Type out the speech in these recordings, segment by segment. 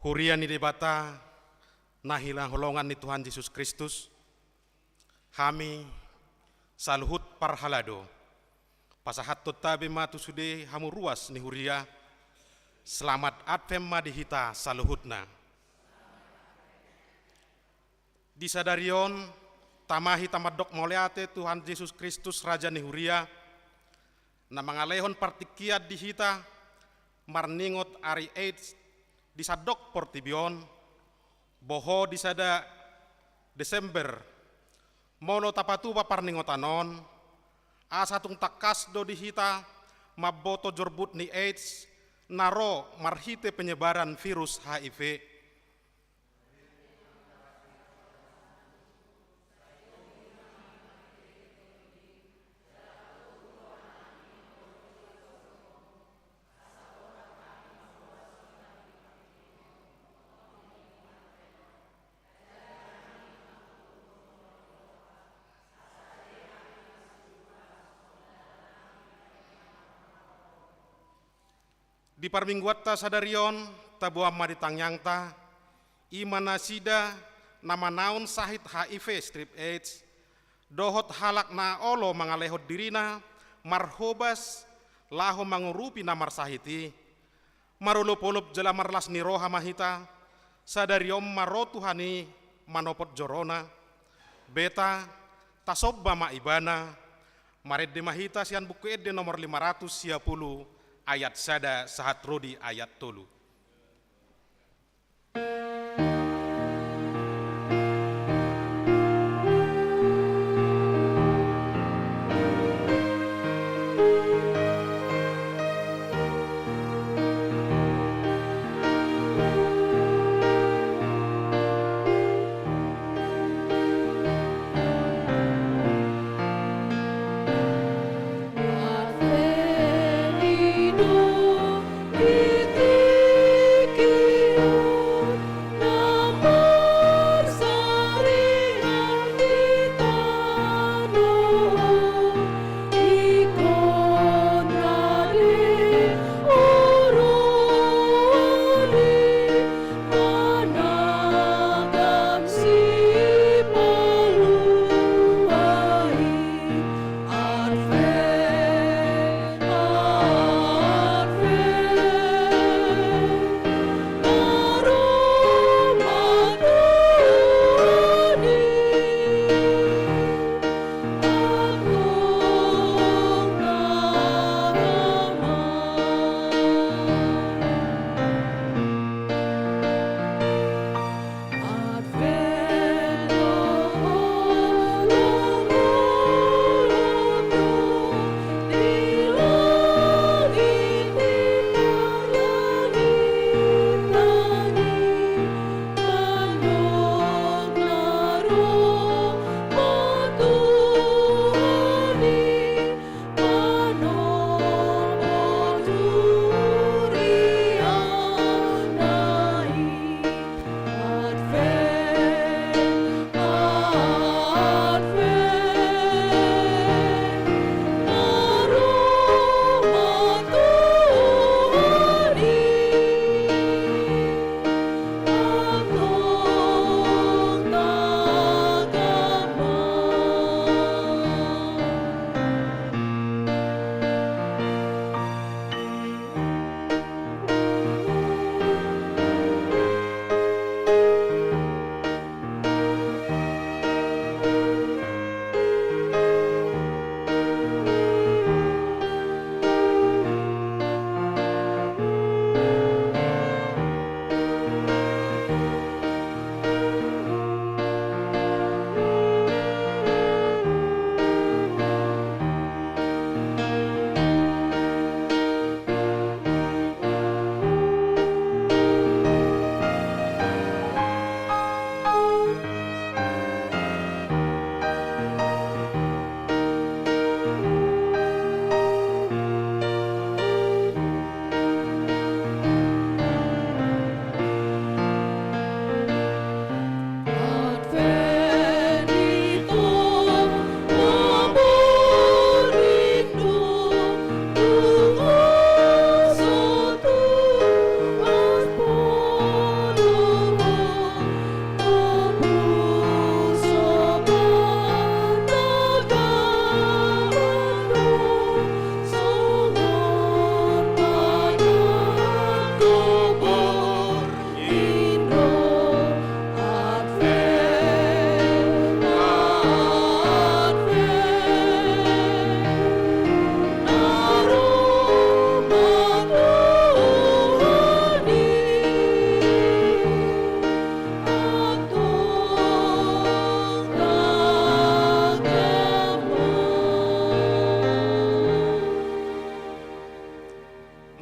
Hurian ni debata nahilang holongan ni Tuhan Yesus Kristus. Kami saluhut parhalado. Pasahat totabe matu sude hamu ruas ni huria. Selamat advem madihita saluhutna. Disadarion tamahi tamadok moleate Tuhan Yesus Kristus Raja ni huria. Na mangalehon partikiat dihita marningot ari AIDS disadok portibion boho disada Desember mono tapatuba parningotanon asatung takas do dihita maboto jorbut ni AIDS naro marhite penyebaran virus HIV. Di parmingguatta sadarion tabuam maditanyangta imana sida nama naun sahit HIV strip AIDS dohot halak na olo mangalehot dirina marhobas laho mangurupi namar sahiti marulup-ulup jelamar las niroha mahita sadariom marotuhani manopot jorona beta tasobba maibana maredde mahita sian buku edde nomor 510 ayat sada sahat rodi ayat tolu.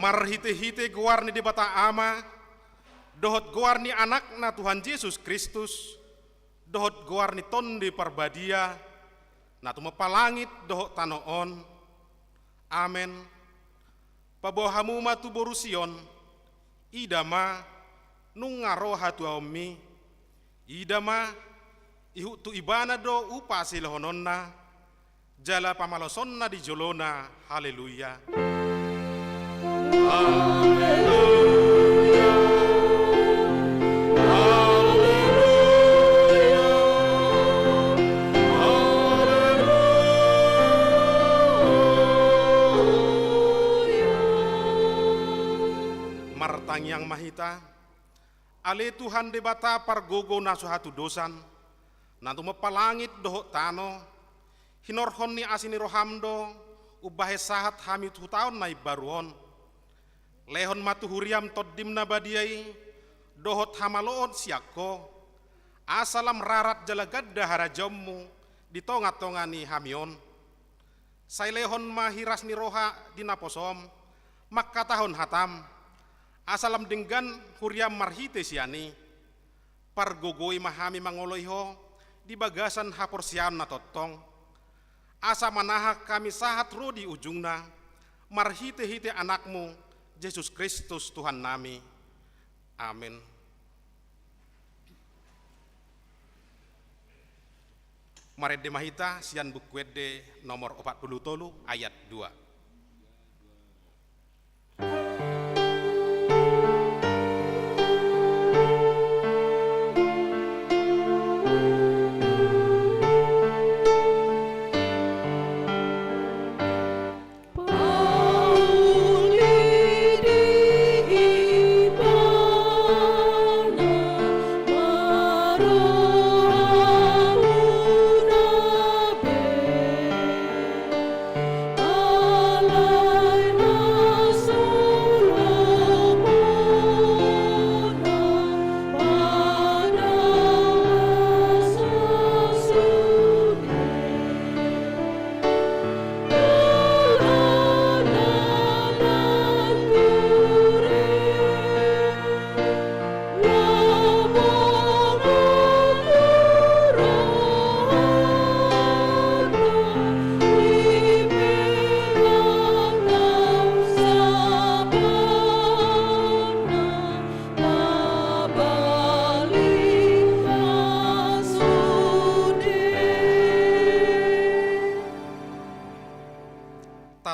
marhite-hite guarni di bata ama, dohot guarni anakna Tuhan Yesus Kristus, dohot guarni tondi parbadia, na tumapalangit dohot tanoon. Amen. Pabohamu matu borusion, idama nungaroha tu aumi, idama ihu tu ibana do upasi lohononna, jala pamalosonna di jolona. Haleluya. Haleluya. Martang yang mahita, ale Tuhan debata pargogo nasuhatu dosan, nantu mepalangit dohok tano, hinorhon ni asini rohamdo, ubahe sahat hamid hutaon nai baruon, lehon matu huriam toddim nabadiai, dohot hamaloon siako, asalam rarat jalagadda harajommu, di tonga-tongani hamion, say lehon mahiras ni roha dinaposom, makka tahon hatam, asalam denggan huriam marhite siani, pargogoi mahami mangoloiho, di bagasan hapor siam na totong, asa manaha kami sahat ro di ujungna, marhite-hite anakmu, Yesus Kristus Tuhan nami. Amin. Marede mahita sian bukwede nomor 43 ayat 2.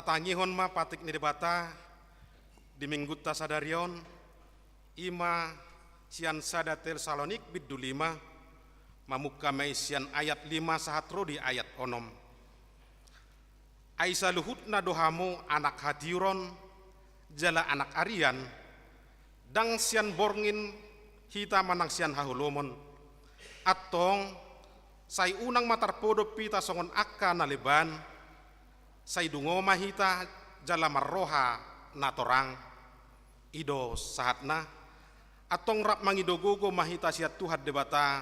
Tangihon ma patik ni debata di minggu tasadarion ima sian sadatel salonik biddu 5 mamuka sian ayat 5 sahatro di ayat onom. Aisa luhutna dohamu anak hadiron jala anak arian dang sian borngin hita manang sian hahulomon atong say unang matarpodo pita songon akka na leban say dungo mahita jala marroha na torang ido sahatna atong rap mangidogogo mahita siat Tuhan debata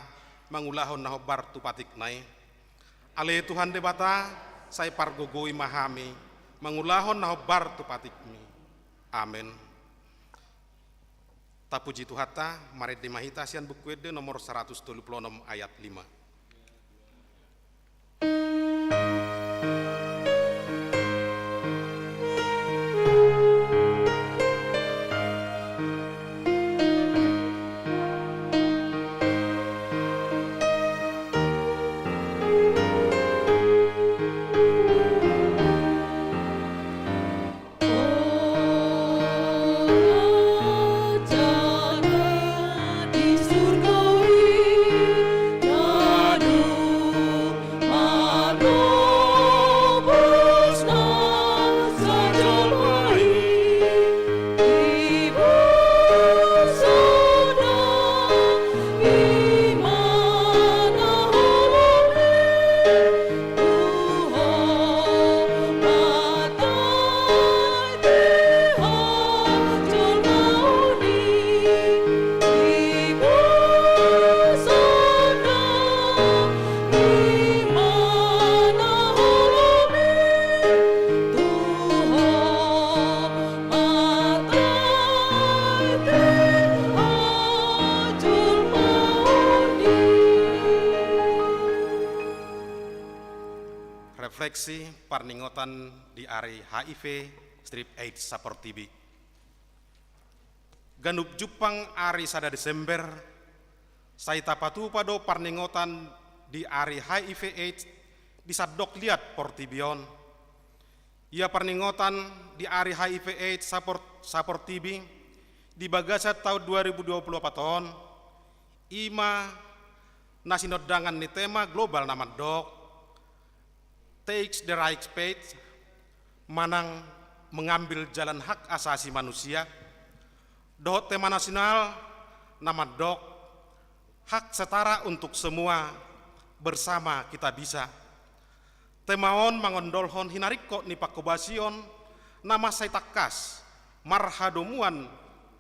mangulahon na hobar tu patik nai ale Tuhan debata say pargogoi mahami mangulahon na hobar tu patik mi. Amen. Tapuji Tuhata maret di mahita sian bukwede nomor 136 ayat 5. Di surgawi parningotan di ari HIV strip AIDS saportibi. Ganup Jupang ari sada Desember, saya tapatupa do parningotan di ari HIV AIDS di sadok liat portibion. Ia parningotan di ari HIV AIDS saportibi di bagasat tahun 2024 tahun, ima nasinodangan ni tema global nama dok, takes the right space, manang mengambil jalan hak asasi manusia. Dohot tema nasional nama dok, hak setara untuk semua, bersama kita bisa. Temaon mangondolhon hinariko ni pakobasion, nama saya takas, marhadomuan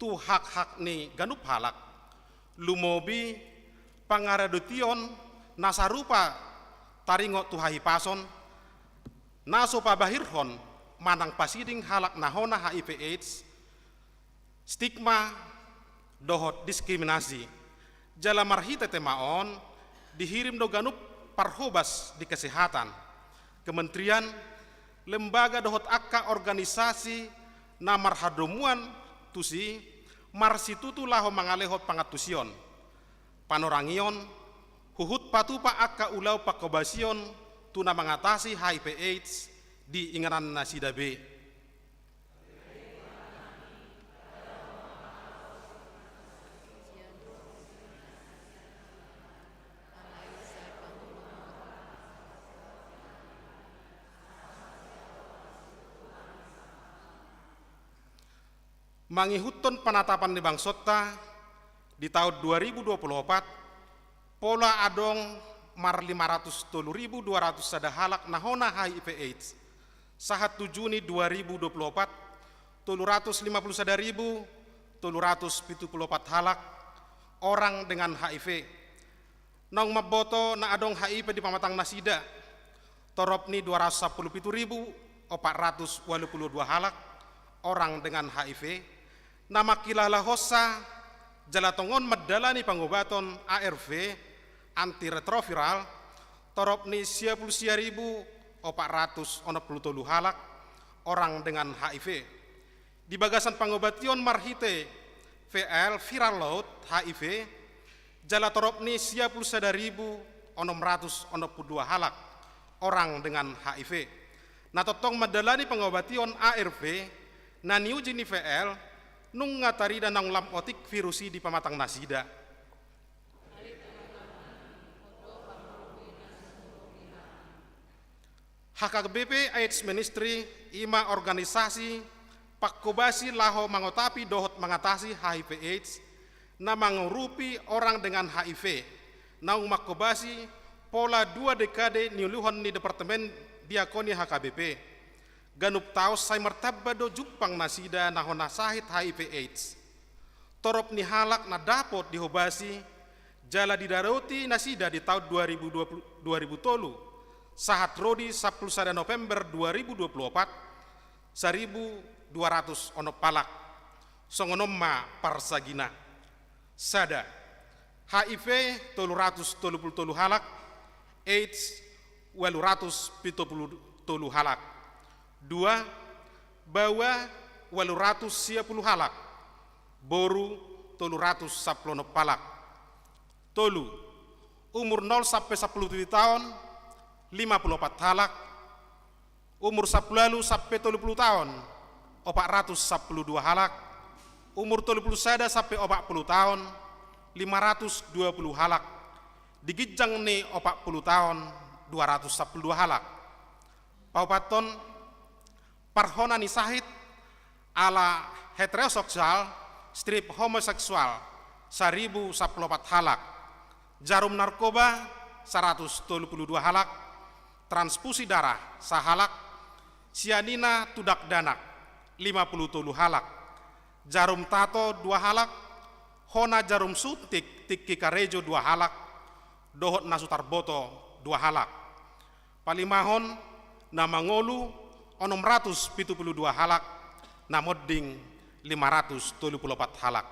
tu hak-hak ni ganup halak. Lumobi pangaradution nasarupa taringo tu pason, naso pabahirhon manang pasiding halak nahona HIV AIDS, stigma dohot diskriminasi. Jala marhita temaon dihirim do ganup parhobas di kesehatan. Kementerian lembaga dohot akka organisasi na marhadomuan tusi marsitutu laho mangalehot pangatusion. Panorangion huhut patupa akka ulau pakobasion tuna mengatasi HIV AIDS di inganan nasida B. Mangihutun penatapan di Bangsota di tahun 2024 pola adong mar 503.200 sada halak nahona HIV AIDS. Sahat 7 Juni 2024 351.374 halak orang dengan HIV. Nang maboto na adong HIV di pamatang nasida toropni 217.482 halak orang dengan HIV. Nama kilala hosa jalatongon medalani pangobaton ARV antiretroviral toropni 10.463 halak orang dengan HIV. Di bagasan pangobation marhite VL viral load HIV jala toropni 10.622 halak orang dengan HIV. Natotong medalani pangobation ARV na new jini VL nung ngatarida nang lamotik virusi di pamatang nasida. HKBP AIDS Ministry ima organisasi pakobasi laho mangotapi dohot mengatasi HIV AIDS na mengurupi orang dengan HIV naung makobasi pola 2 dekade niuluhon ni Departemen Diakoni HKBP. Ganup taos say martabado Jupang nasida nahona sahit HIV AIDS. Torop ni halak na dapot dihobasi jala didaroti nasida di tahun 2020 sahat rodi 10 November 2024 1.200 onop palak songonomma parsagina sada HIV 333 halak AIDS 873 halak. 2. Bawa 810 halak, boru 310 palak. Tolu, umur 0 sampai 17 tahun 54 halak, umur 10 sampai 30 tahun 412 halak, umur 31 sampai 40 tahun 520 halak, digijang ni 40 tahun 212 halak. Paupaton parhona ni sahit ala heteroseksual strip homoseksual 1014 halak, jarum narkoba 122 halak, transfusi darah sahalak, sianina tudak danak 50 halak, jarum tato 2 halak, hona jarum suntik tiki karejo 2 halak, dohot nasutarboto 2 halak. Palimahon namangolu 672 halak, namodding 534 halak.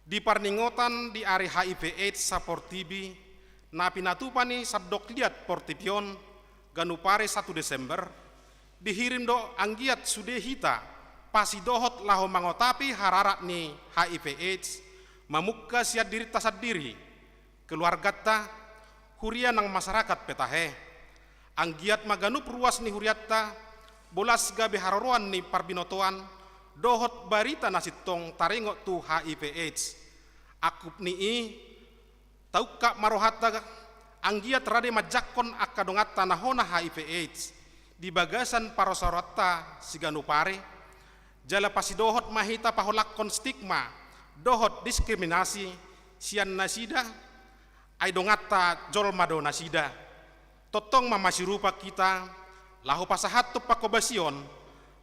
Di parningotan di ari HIV AIDS saportibi, na pinatupani sabdok liat portipion, ganupare 1 Desember, dihirim do anggiat sude hita, pasi dohot laho mangotapi hararat ni HIV AIDS, mamukka siat diri tasad diri, keluargata, huria nang masyarakat petahe, anggiat maganup ruas ni huriatta, bolas gabe haroruan ni parbinotoan, dohot barita nasitong taringok tu HIV AIDS. Akup nii taukak marohata anggiat rade majakon akadongata nahona HIV AIDS di bagasan parosorotta siganupare jala pasidohot mahita paholakon stigma dohot diskriminasi sian nasida ay dongata jolmado nasida totong mamasirupa kita lahu pasahat pakobasion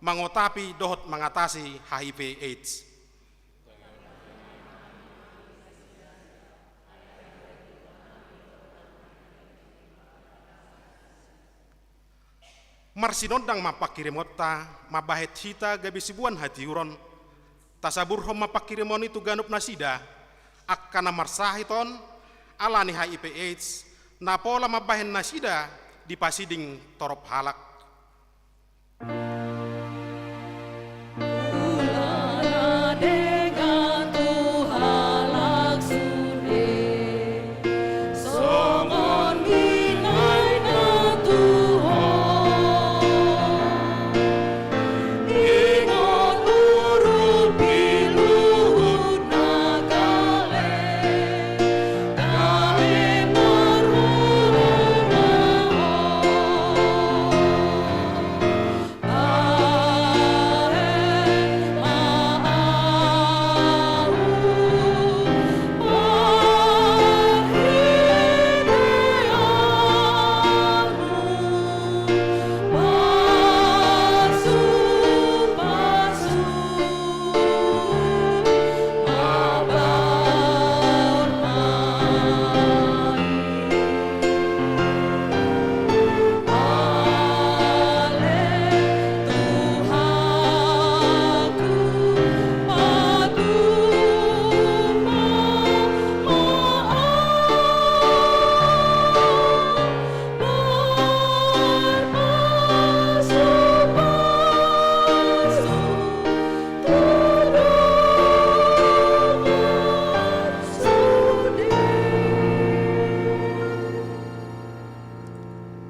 mangotapi dohot mengatasi HIV AIDS. Marsinondang mapakirimota, mabahet hita gabi sibuan hati uron, tasaburhom mapakirimon itu ganup nasida, akkana marsahiton, alani HIV AIDS, napola mabahen nasida, di pasiding torop halak.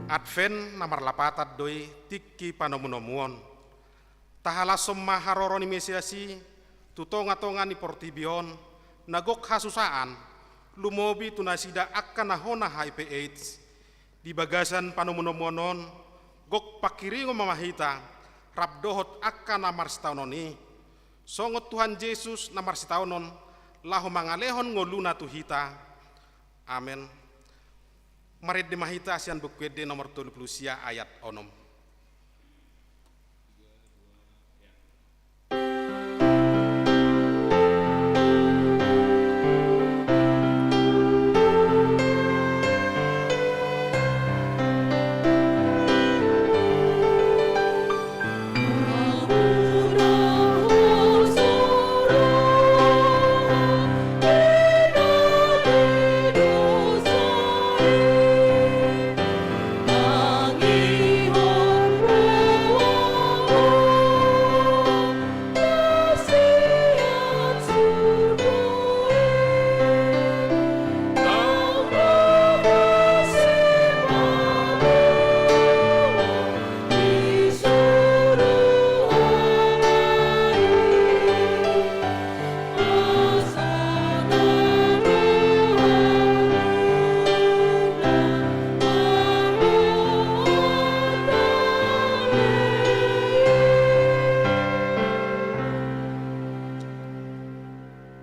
Advent namar lapatat doi tiki panomunomuon. Tahala somma haroroni mesiasi tutonga-tonga ni portibion nagok hasusaan lumobi tunasida akan nahona HIV AIDS di bagasan panomunomuonon gok pakiringo mamahita rabdohot akan namar sitaunoni songot Tuhan Yesus namar sitaunon lahu mangalehon ngoluna tuhita. Amin. Marid di mahita asian bukwede nomor 30 ayat onom.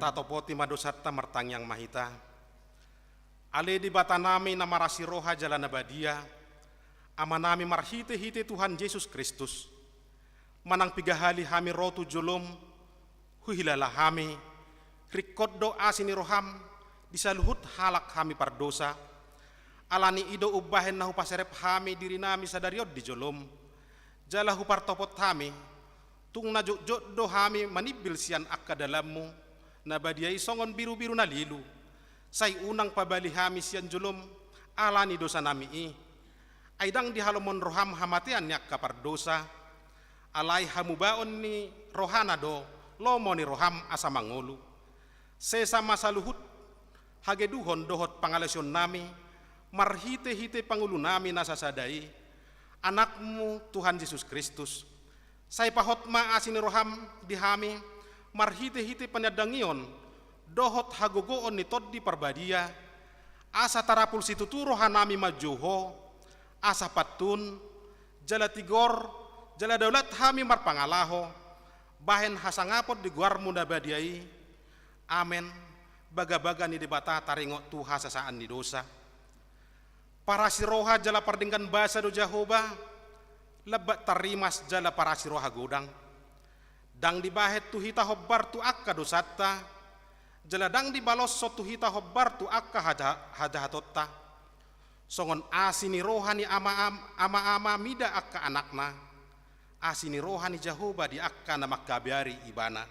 Tatopoti madosata martangyang mahita. Ale di batanami na marasi roha jalan abadia. Amanami marhite-hite Tuhan Yesus Kristus. Manang pigahali hami rotu jolom. Huhilala hami. Rikod doa sini roham. Disaluhut halak hami pardosa. Alani ido ubahen nahu paserep hami diri nami sadariod di jolom. Jalahu partopot hami. Tung najuk do hami manibil sian akka dalammu. Nabadiai songon biru-biru na lilu. Say unang pabalihami siyan julom alani dosa nami aidang di halomon roham hamatian nyak kapardosa alai hamubaon ni rohana do lomo ni roham asa mangulu sesama saluhut hageduhon dohot pangalasyon nami marhite-hite pangulu nami nasasadai anakmu Tuhan Yesus Kristus say pahot maasin ni roham dihami marhite-hite panyadangion dohot hagogoon ni tod di parbadia asa tarapul situturo hanami majuho asa patun jala tigor jala daulat hami marpangalaho bahen hasangapot di guar munda badiai amen baga-baga ni debata taringot tuha sasaan ni dosa para siroha jala pardinggan basa do Jahoba lebat tarimas jala para siroha godang dang dibahet tuhita hobbar tu akka dosata jeladang di balos sotu hita hobbar tu akka hajahatotta songon asini rohani ama mida akka anakna asini rohani Jahoba di akka na makabiari ibana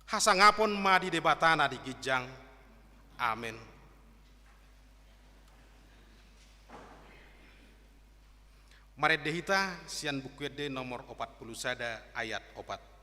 hasangapon ma di debatana di gijang amen. Maredehita sian bukuede nomor 40 sada ayat 4.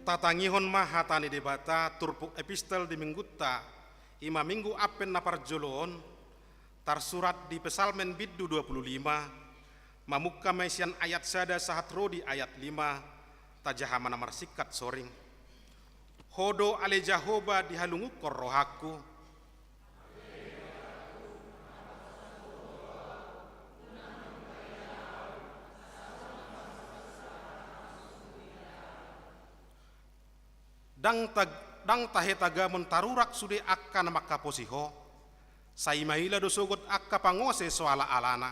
Tatangihon mahatani debata turpuk epistel di minggutta ima minggu apen na parjoloon tarsurat di pesalmen biddu 25 mamukka mesian ayat sada sahat rodi ayat 5 tajahama namar sikat soring hodo ale Jahoba dihalungu korrohaku dang tahe tagamon tarurak sude akka na makaposiho say mahila dosugot akka pangose soala alana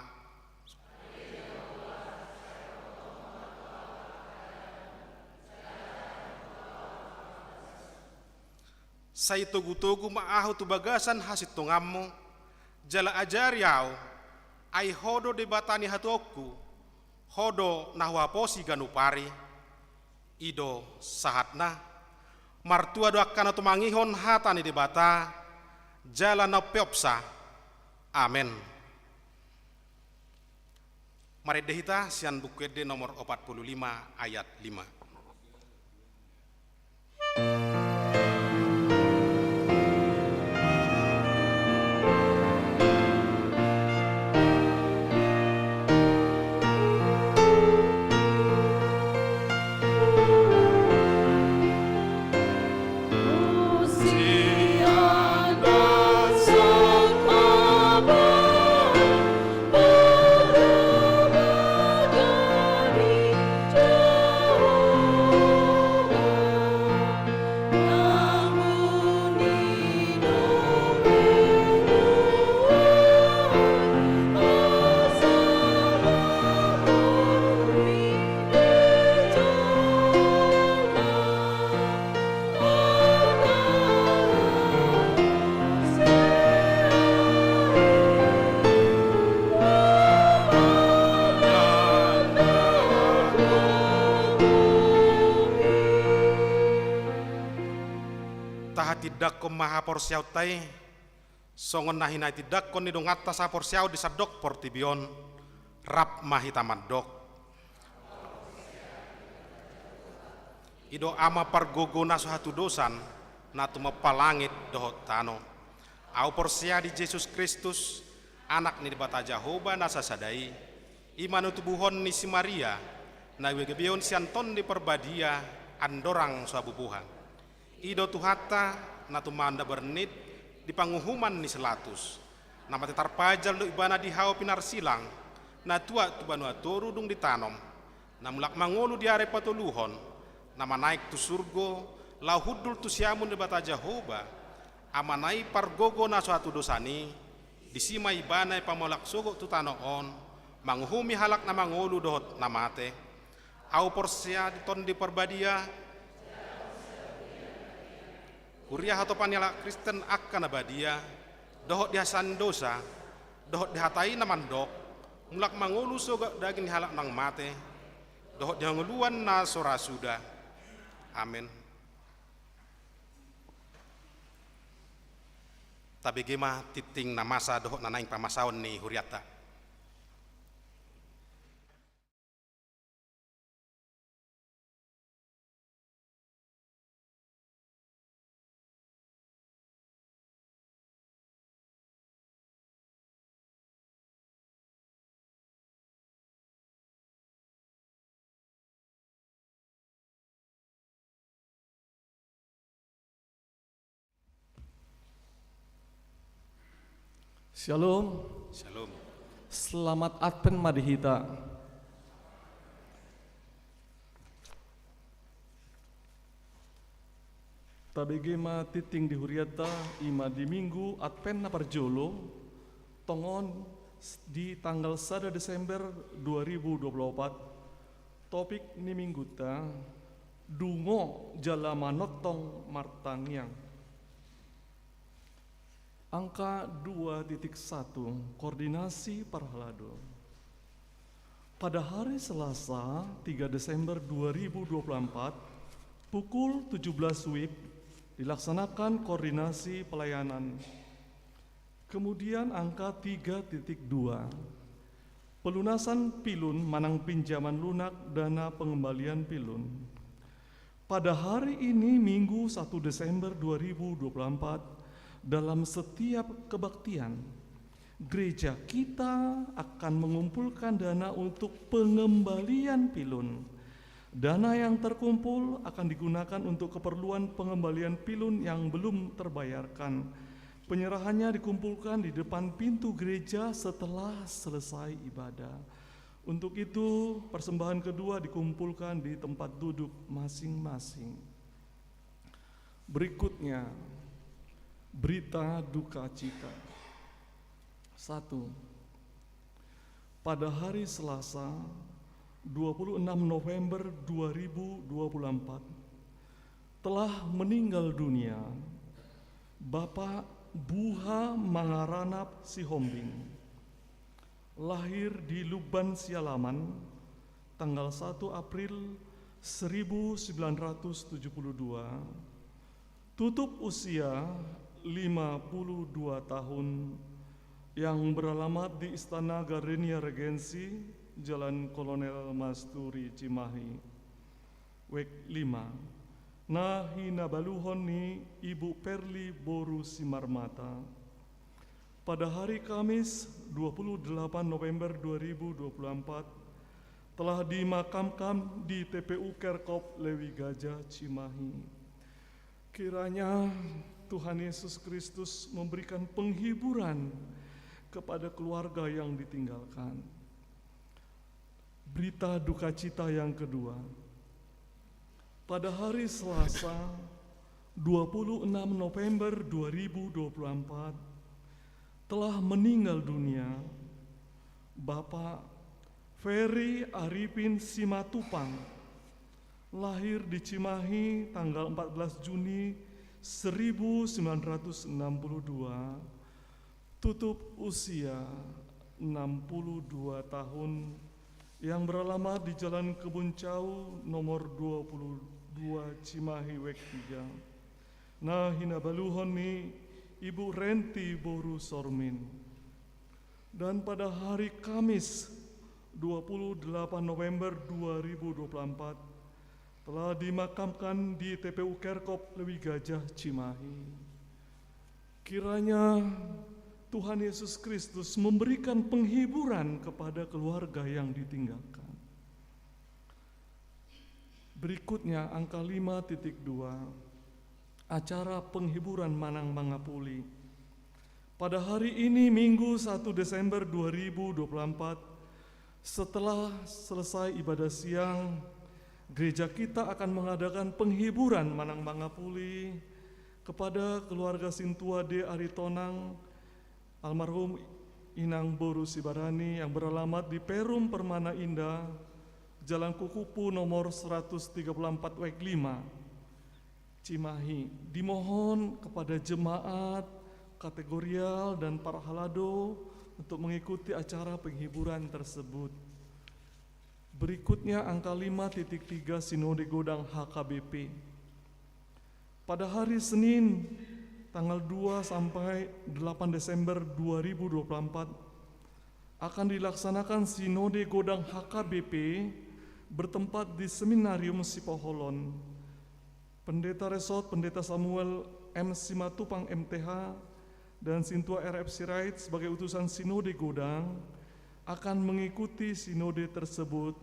say tugu-tugu maaho tubagasan hasit tungammo jala ajariaw ay hodo debatani hatoku hodo nahwaposi ganupari ido sahatna martua do akkana tumangihon hatani debata jala na peopsa amen. Maredehita sian bukuede nomor 45 ayat 5. Tidak ko maha porsiaw tay songon nahinay tidak ko nidong atas sa porsiaw di sadok portibion rap mahitamadok. Ido ama pargogo na suatu dosan na tumapalangit dohot tano. Au porsia di Yesus Kristus, anak ni bata Jehovah na sasadai, iman utubuhon ni si Maria, na wegebion si Anton di perbadia, andorang suabubuhan. Ido tuhata na tumanda bernit di panguhuman ni selatus. Nama tetar pajal do ibana di hao pinar silang, na tua tu banua toru dung ditanom, na mulak mangolu di are patuluhon, nama naik tu surgo, lau hudul tu siamun di bata Jehovah, amanai pargogo na suatu dosani, disima ibana pamolak sogo tu tanoon, manguhumi halak na mangolu dohot namate, au porsia diton di perbadia, Uriah atau paniala Kristen akan abadia, dohot dihasan dosa, dohot dihatai namandok, mulak mangulu soga daging halak nang mate, dohot dihanguluan na sora sudah. Amin. Tapi gema titing na masa dohot nanaing pamasaon ni huriata. Shalom. Shalom. Selamat Advent Madihita. Tabegema titing di huriata ima di minggu Advent na parjolo tongon di tanggal 1 Desember 2024. Topik ni minggu ta dungo jala manotong martangyang. Angka 2.1 Koordinasi Parhalado. Pada hari Selasa 3 Desember 2024 pukul 17 WIB dilaksanakan koordinasi pelayanan. Kemudian angka 3.2 pelunasan pilun manang pinjaman lunak dana pengembalian pilun. Pada hari ini Minggu 1 Desember 2024 dalam setiap kebaktian, gereja kita akan mengumpulkan dana untuk pengembalian pilun. Dana yang terkumpul akan digunakan untuk keperluan pengembalian pilun yang belum terbayarkan. Penyerahannya dikumpulkan di depan pintu gereja setelah selesai ibadah. Untuk itu, persembahan kedua dikumpulkan di tempat duduk masing-masing. Berikutnya, berita duka cita. 1. Pada hari Selasa 26 November 2024 telah meninggal dunia Bapak Buha Mangaranap Sihombing, lahir di Luban Sialaman tanggal 1 April 1972, tutup usia 52 tahun, yang beralamat di Istana Gardenia Regensi, Jalan Kolonel Masturi, Cimahi. Wek 5. Nahi nabaluhon ni Ibu Perli Boru Simarmata. Pada hari Kamis 28 November 2024 telah dimakamkan di TPU Kerkop Lewi Gajah, Cimahi. Kiranya Tuhan Yesus Kristus memberikan penghiburan kepada keluarga yang ditinggalkan. Berita duka cita yang kedua. Pada hari Selasa 26 November 2024 telah meninggal dunia Bapak Ferry Arifin Simatupang, lahir di Cimahi tanggal 14 Juni 1962, tutup usia 62 tahun, yang beralamat di Jalan Kebun Cau nomor 22 Cimahi Wek 3. Nah hinabaluhon ni Ibu Renti Boru Sormin. Dan pada hari Kamis 28 November 2024 telah dimakamkan di TPU Kerkop Lewi Gajah Cimahi. Kiranya Tuhan Yesus Kristus memberikan penghiburan kepada keluarga yang ditinggalkan. Berikutnya angka 5.2, acara penghiburan Manang Mangapuli. Pada hari ini Minggu 1 Desember 2024, setelah selesai ibadah siang, gereja kita akan mengadakan penghiburan Manang Mangapuli kepada keluarga Sintua D. Aritonang, almarhum Inang Boru Sibarani yang beralamat di Perum Permana Indah, Jalan Kukupu nomor 134 WEG 5, Cimahi. Dimohon kepada jemaat, kategorial, dan para halado untuk mengikuti acara penghiburan tersebut. Berikutnya angka 5.3 Sinode Godang HKBP. Pada hari Senin tanggal 2 sampai 8 Desember 2024 akan dilaksanakan Sinode Godang HKBP bertempat di Seminarium Sipoholon. Pendeta Resort Pendeta Samuel M. Simatupang MTH dan Sintua RF Sirait sebagai utusan Sinode Godang akan mengikuti sinode tersebut.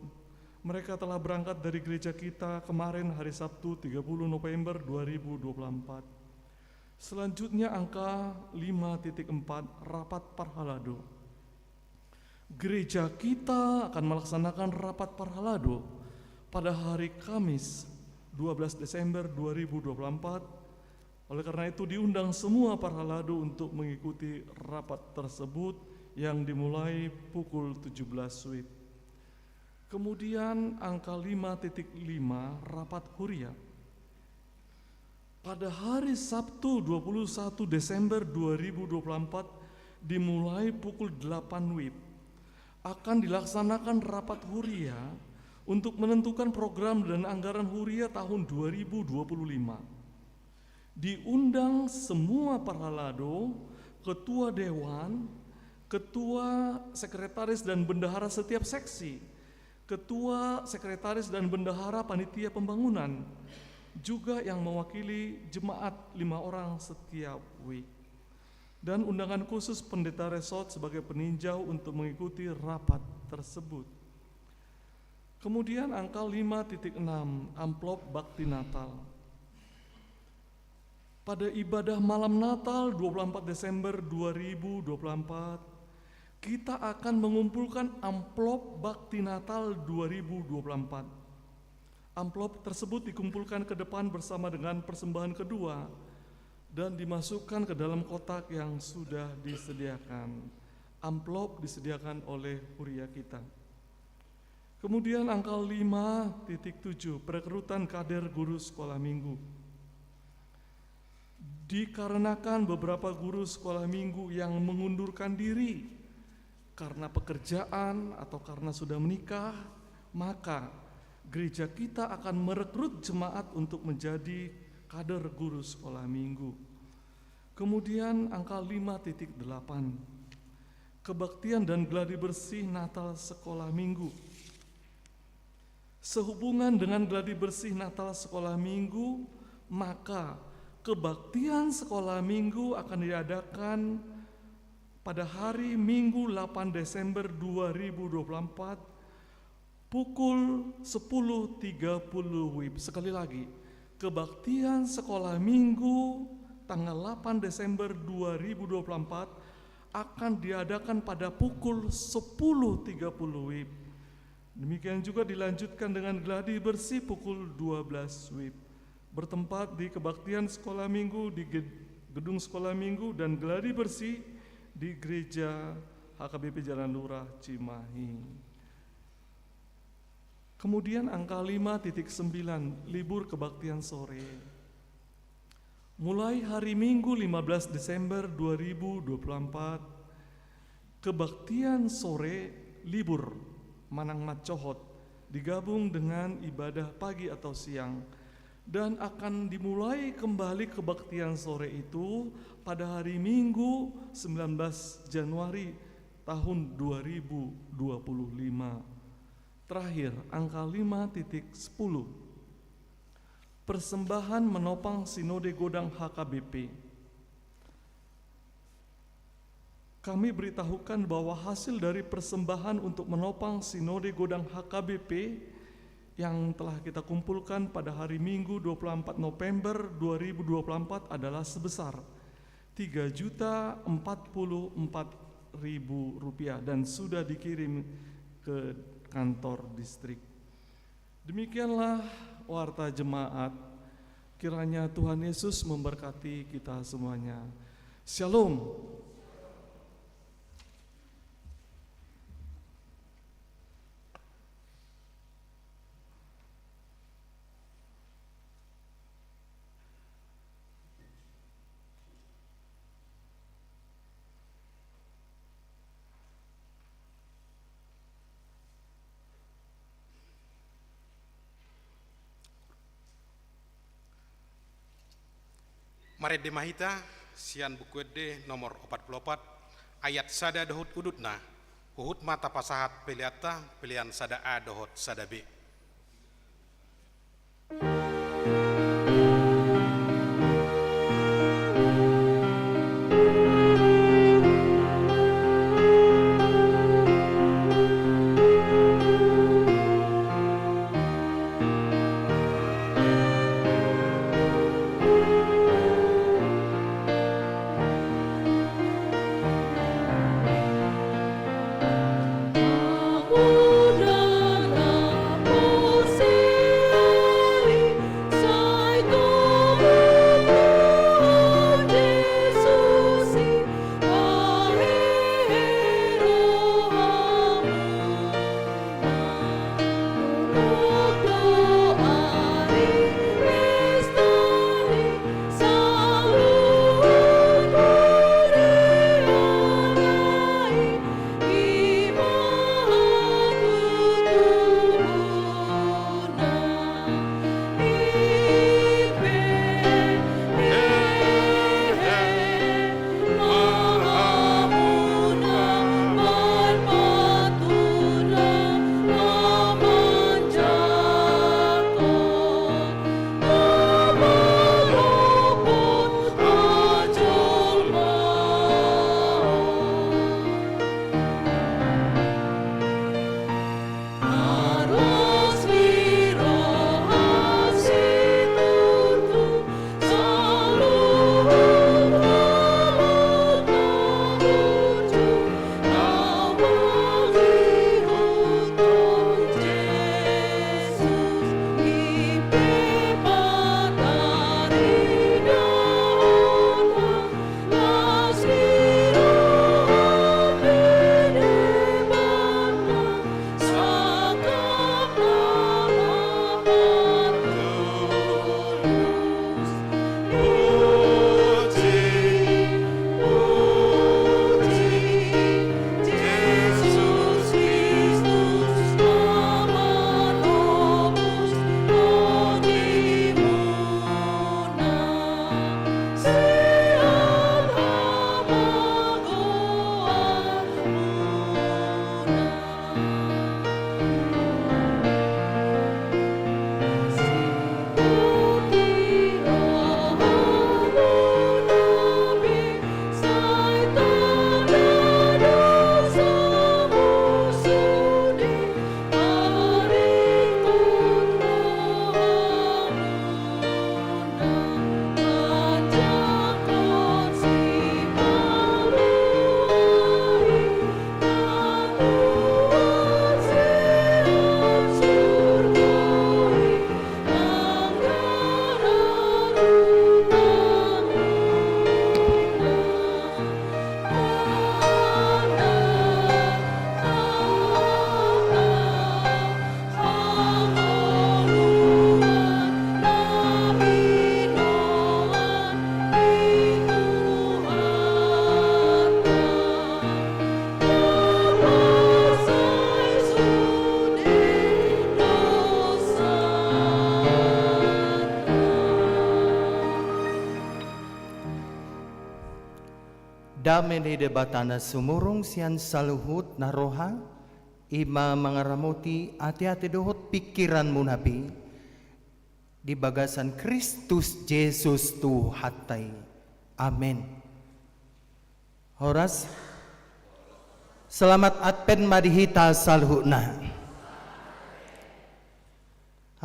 Mereka telah berangkat dari gereja kita kemarin hari Sabtu 30 November 2024. Selanjutnya angka 5.4 rapat parhalado. Gereja kita akan melaksanakan rapat parhalado pada hari Kamis 12 Desember 2024. Oleh karena itu diundang semua parhalado untuk mengikuti rapat tersebut yang dimulai pukul 17 WIB. Kemudian angka 5.5 rapat huria. Pada hari Sabtu 21 Desember 2024 dimulai pukul 8 WIB. Akan dilaksanakan rapat huria untuk menentukan program dan anggaran huria tahun 2025. Diundang semua parhalado, ketua dewan, ketua sekretaris dan bendahara setiap seksi, ketua sekretaris dan bendahara panitia pembangunan, juga yang mewakili jemaat 5 orang setiap week. Dan undangan khusus pendeta resort sebagai peninjau untuk mengikuti rapat tersebut. Kemudian angka 5.6 amplop bakti Natal. Pada ibadah malam Natal 24 Desember 2024, kita akan mengumpulkan amplop bakti Natal 2024. Amplop tersebut dikumpulkan ke depan bersama dengan persembahan kedua dan dimasukkan ke dalam kotak yang sudah disediakan. Amplop disediakan oleh huria kita. Kemudian angka 5.7 perekrutan kader guru sekolah minggu. Dikarenakan beberapa guru sekolah minggu yang mengundurkan diri karena pekerjaan atau karena sudah menikah, maka gereja kita akan merekrut jemaat untuk menjadi kader guru sekolah minggu. Kemudian angka 5.8 kebaktian dan gladi bersih Natal sekolah minggu. Sehubungan dengan gladi bersih Natal sekolah minggu, maka kebaktian sekolah minggu akan diadakan pada hari Minggu 8 Desember 2024 pukul 10.30 WIB. Sekali lagi, kebaktian sekolah minggu tanggal 8 Desember 2024 akan diadakan pada pukul 10.30 WIB. Demikian juga dilanjutkan dengan gladi bersih pukul 12 WIB. Bertempat di kebaktian sekolah minggu di gedung sekolah minggu dan gladi bersih di gereja HKBP Jalan Lurah Cimahi. Kemudian angka 5.9 libur kebaktian sore. Mulai hari Minggu 15 Desember 2024 kebaktian sore libur Manang Macohot digabung dengan ibadah pagi atau siang. Dan akan dimulai kembali kebaktian sore itu pada hari Minggu 19 Januari tahun 2025. Terakhir, angka 5.10. Persembahan menopang Sinode Godang HKBP. Kami beritahukan bahwa hasil dari persembahan untuk menopang Sinode Godang HKBP yang telah kita kumpulkan pada hari Minggu 24 November 2024 adalah sebesar Rp3.044.000 dan sudah dikirim ke kantor distrik. Demikianlah warta jemaat. Kiranya Tuhan Yesus memberkati kita semuanya. Shalom. Mari demahita sian buku D nomor 44 ayat sada dohut udutna uhut mata pasahat peliata pilihan sada A dohut sada B. Aura Pandame ni debatana sumurung sian saluhut na roha, ima mangaramuti ati-ati dohot pikiran munapi, di bagasan Kristus Yesus tu hatai. Amin. Horas, selamat Advent madihita saluhutna.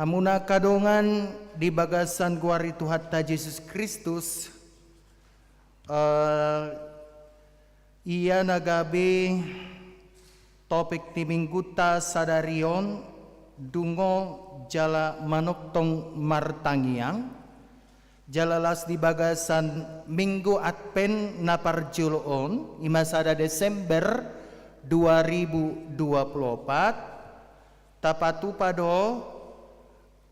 Hamuna kadongan di bagasan guari Tuhan ta Yesus Kristus, ia nagabi topik ti mingguta sadarion dungo jala manoktong martangiang jalalas di bagasan minggu Advent na parjuloon imasada Desember 2024 tapatu pado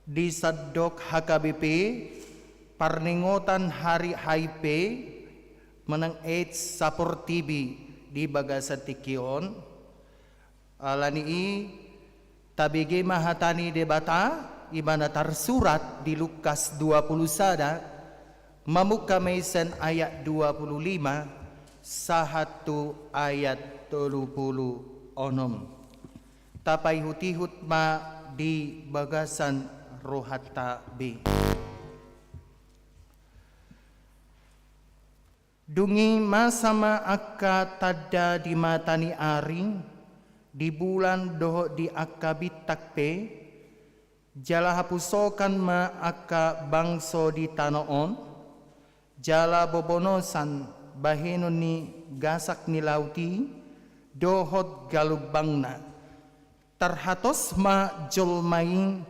di Sadok HKBP parningotan hari HP menang AIDS Sapor TV di bagasan tikion alani tabigi mahatani debata imana tersurat di Lukas 20 sada mamuka meisen ayat 25 sahatu ayat 30 onom tapai hutihut ma di bagasan rohata B. Dungi masama akka tada di matani aring di bulan doho di akka bitakpe jala hapusokan ma akka bangso di tanoon jala bobonosan bahenon ni gasak ni lauti dohot galubangna tarhatos ma jolmaing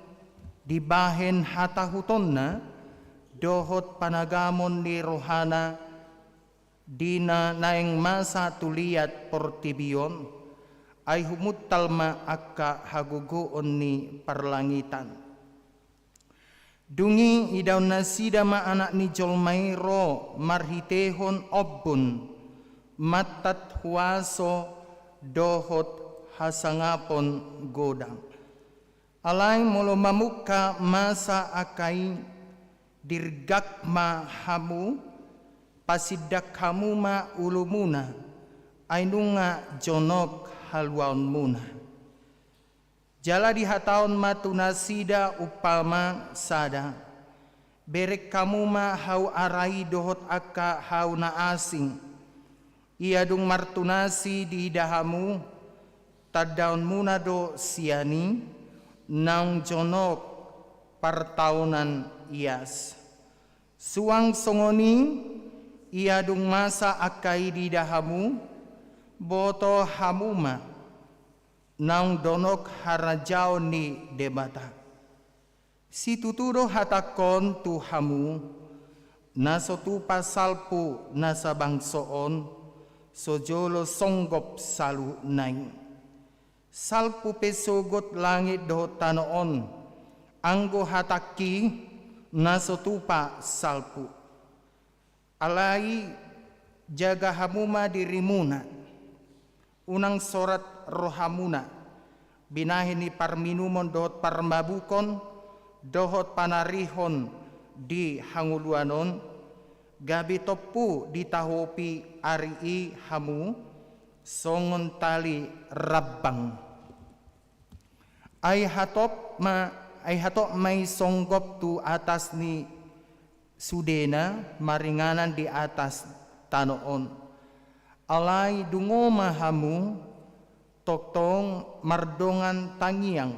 di bahen hatahutonna dohot panagamon ni rohana dina naeng masa tuliat portibion ay humuttal ma akka hagugoon ni parlangitan. Dungi idaw na sida ma anak ni Jolmairo marhitehon obbun matat huaso dohot hasangapon godang. Alay molo mamuka masa akay dirgak ma hamu pasidak hamu ma ulumuna ay nunga jonok halwaon muna. Jala di hataon matunasida upama sada. Berek kamu ma hau arai dohot akka hau na asing. Ia dung martunasi di dahamu tadaon muna do siani nang jonok partaunan ias. Suang songoni ia dung masa akai di dahamu boto hamuma nang donok harajao ni debata. Si tuturo hatakon tu hamu naso tu pasalpu nasa bangsoon sojolo songgop salu naing. Salpu pesogot langit do tanoon anggo hataki naso tupa salpu. Alai jaga hamuma dirimuna unang sorat rohamuna binahin ni parminumon dohot parmabukon dohot panarihon di hanguluanon gabi topu di tahopi arii hamu songon tali rabbang ay hatop may songgop tu atas ni sudena maringanan di atas tanoon. Alay dungo mahamu toktong mardongan tangiang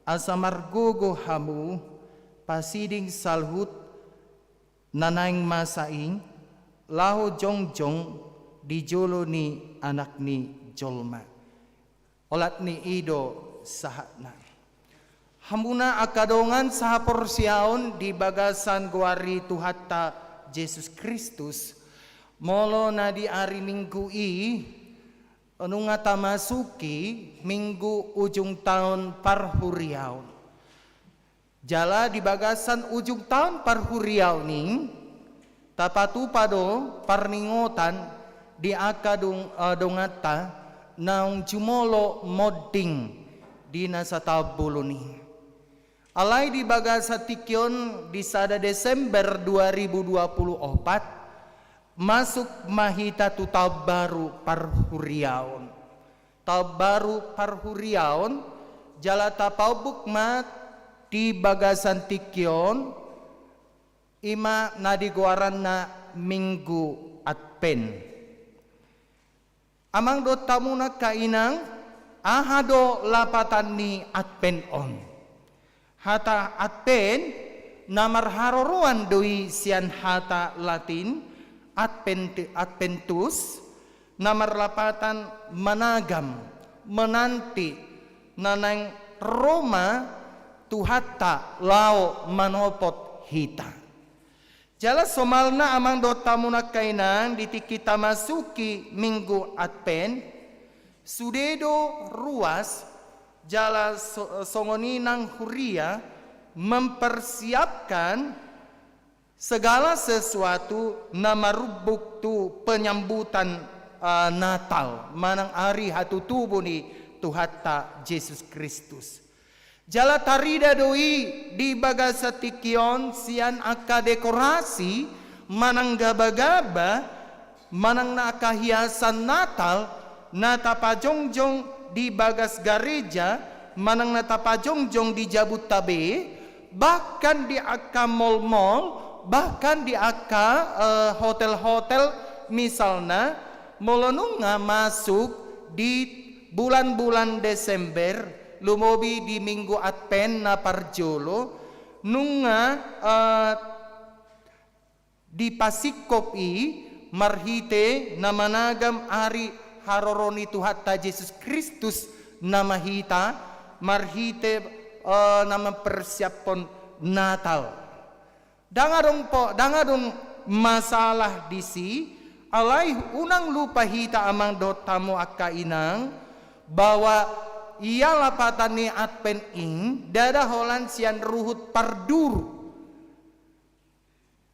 asa margogo hamu pasiding salhut nanaing masaing laho jongjong di jolo ni anak ni jolma olat ni ido sahatna. Hamuna akadongan saha porsiaon di bagasan guari Tuhata Yesus Kristus molo na di ari minggu anu nga tamasuki minggu ujung tahun parhuriaw. Jala di bagasan ujung tahun parhuriaw ning tapatu pado parningotan di akadung dongata naung jumolo modding di nasa tabuluni. Alay di bagasa tikyon di sada Desember 2024 masuk mahita tu tahun baru parhuriaon. Tahun baru parhuriaon jala tapau bukmat di bagasan tikion ima nadiguaran na minggu Advent. Amang do tamuna kainang ahado lapatan ni Advent on. Hata Advent namar haroruan doi sian hata Latin Adventus namar lapatan managam menanti nanang Roma tuhata lao manopot hita. Jala somalna amang do tamuna kainang ditikita masuki minggu Advent sudedo ruas jala songoninang huria mempersiapkan segala sesuatu na marubuk tu penyambutan Natal manang ari hatutubo ni Tuhata Yesus Kristus. Jala tarida doi di bagasa tikion sian aka dekorasi manang gaba-gaba manang na akahiasan Natal na tapajongjong di bagas gereja manang na tapajongjong di Jabut Tabe bahkan di aka mall-mall bahkan di aka hotel-hotel misalnya molonung nga masuk di bulan-bulan Desember lumobi di minggu Advent na parjolo nunga di pasikopi marhite na managam ari haroroni Tuhata Yesus Kristus na mahita marhite na mempersiapkan Natal. Dangadong masalah disi alay unang lupa hita amang dotamu akainang bahwa ia lapatan ni Advent ing dada holan sian ruhut parduru.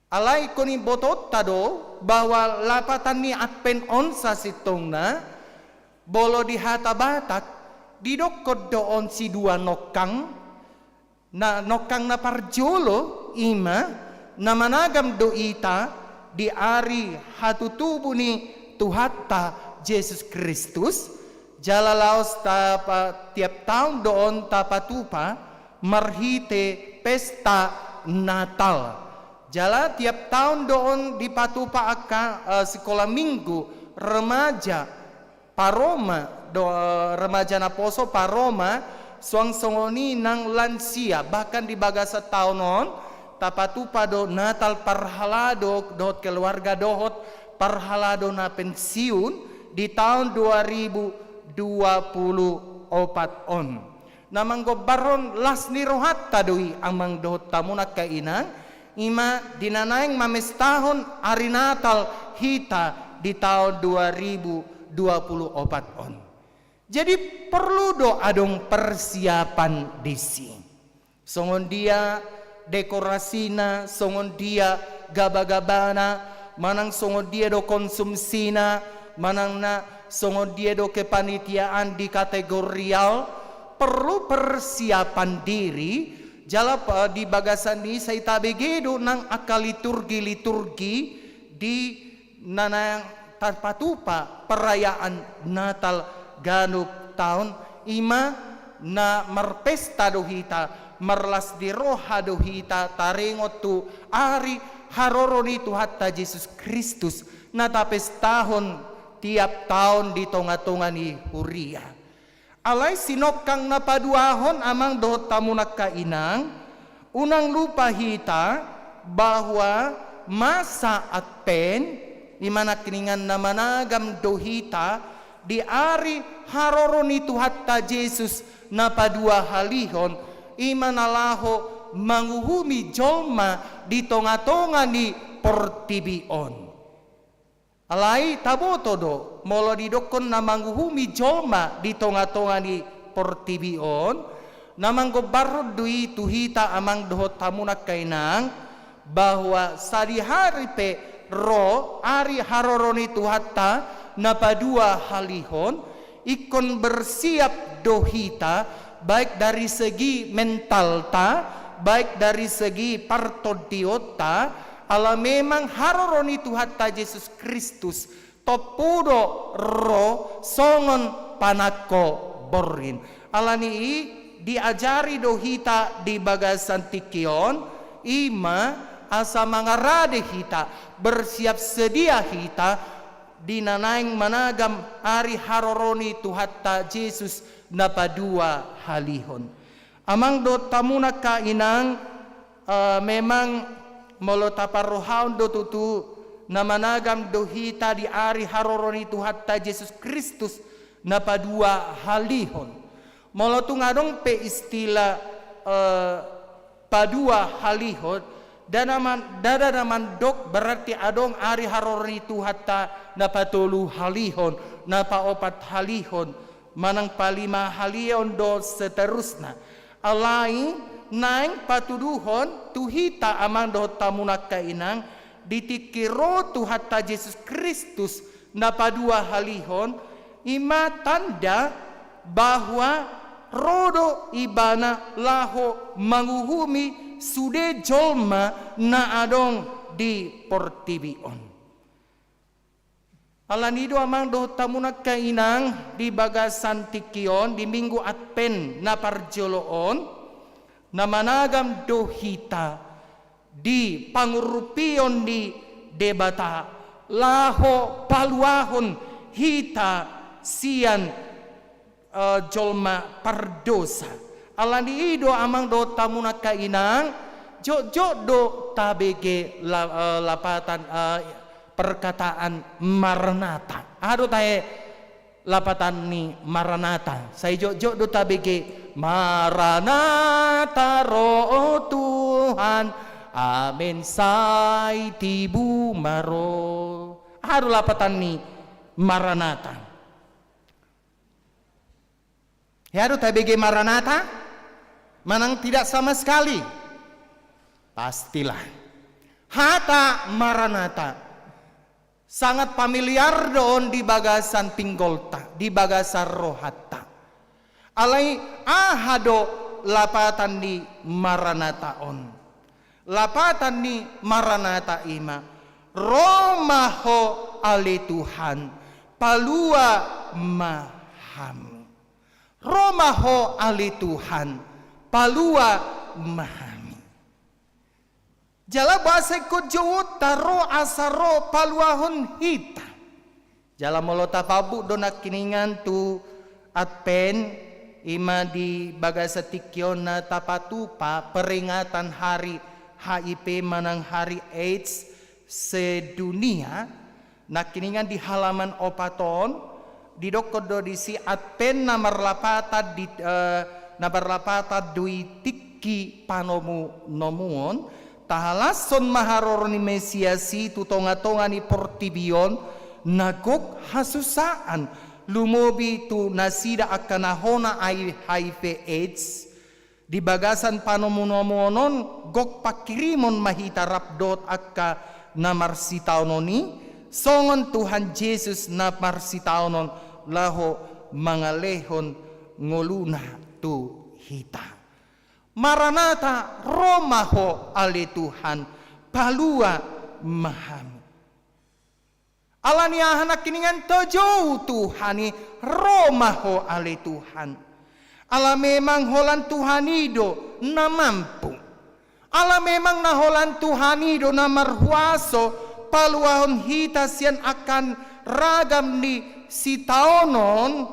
Alay koni botot tado bahwa lapatan ni Advent on sa sitongna bolo di hata batak didokod doon si dua nokang na parjolo ima na managam doita di ari hatutubo ni Tuhata Yesus Kristus jala laos tiap tahun doon tapatupa marhite pesta Natal. Jala tiap tahun doon dipatupa aka sekolah minggu remaja paroma remaja na poso paroma suang-songoni nang lansia bahkan di bagasa taonon tapatupa do Natal parhalado dohot keluarga dohot parhalado na pensiun di tahun 2024 on. Namang gobaron las ni rohat tadui amang dohot tamuna kainang ima dinanaing mamestahon ari Natal hita di tahun 2024 on. Jadi perlu do adong persiapan disi. Songon dia dekorasina, songon dia gaba-gabana, manang songon dia do konsumsina, manang na songon dia do kepanitiaan di kategorial, perlu persiapan diri. Jala di bagasan ni saya tabegedo nang akal liturgi di nanang tarpatupa perayaan Natal ganup tahun ima na marpesta dohita marlas di roha dohita taringot tu ari haroroni Tuhata Yesus Kristus na tapes tahun tiap tahun di tonga-tonga ni huria. Alay sinokang napaduahon amang dohot tamuna kainang unang lupa hita bahwa masa Advent imana kiningan na managam dohita di ari haroroni Tuhata Yesus na padua halihon imanalaho manguhumi jolma di tonga-tonga ni portibion. Alay tabotodo molo didokon na manguhumi jolma di tonga-tonga ni portibion namang gobarod dui tuhita amang dohot tamuna kainang bahwa sadihari pe ro ari haroroni Tuhata na padua halihon ikon bersiap dohita baik dari segi mental ta baik dari segi partodiota ala memang haroroni Tuhan ta Yesus Kristus topudo ro songon panako borin. Alani diajari do hita di bagasan tikion ima asa mangarade hita bersiap sedia hita dinanaing managam ari haroroni Tuhan ta Yesus napadua halihon. Amang do tamuna kainang memang molo taparohaon do tutu na managam do hita di ari haroroni Tuhan ta Yesus Kristus napadua halihon. Molo tungadong pe istilah padua halihon dada naman dok berarti adong ari haroroni Tuhan ta napatolu halihon napaopat halihon manang palima halihon do seterusna. Alai naing patuduhon tuhita amang do tamunak kainang ditikiro Tuhan ta Yesus Kristus napadua halihon ima tanda bahwa rodo ibana laho manguhumi sude jolma na adong di portibion. Alanido amang do tamunak kainang di bagasan tikion di minggu Advent na parjoloon na managam do hita di pangurupion di debata laho paluahon hita sian jolma pardosa. Alanido amang do tamunak kainang jo do tabege lapatan perkataan Maranatha. Ado tae lapatan ni Maranatha. Saya jo do tabege Maranatha roh Tuhan. Amin sai tibu maro. Ado lapatan ni Maranatha. Ya ado tabege Maranatha. Manang tidak sama sekali. Pastilah. Hata Maranatha. Sangat familiar doon di bagasan pinggolta, di bagasan rohata. Alai ahado lapatan di Maranataon. Lapatan di Maranata ima. Romaho ale Tuhan, palua mahami. Romaho ale Tuhan, palua mahami. Jala bahasa kujut taro asaro paluahon hita. Jala molota pabu donak kiningan tu Advent ima di bagasa tikyon na tapatupa peringatan hari HIV manang hari AIDS sedunia. Nak kiningan di halaman opaton di dokodo di si Advent namar lapata dui tiki panomu nomuon. Tahalason maharoroni Mesiasi tutonga-tonga ni portibion nagok hasusaan lumobi tu nasida akanahona ay HIV AIDS di bagasan panomunomonon gok pakirimon mahita rapdot akka namarsitaononi songon Tuhan Yesus namarsitaonon laho mangalehon ngoluna tu hita. Maranatha Romaho ale Tuhan palua mahami. Alania hanak kiningan tojo Tuhani Romaho ale Tuhan. Ala memang holan Tuhanido na mampu. Ala memang na holan Tuhanido na marhuaso paluahon hita sian akan ragam ni si taonon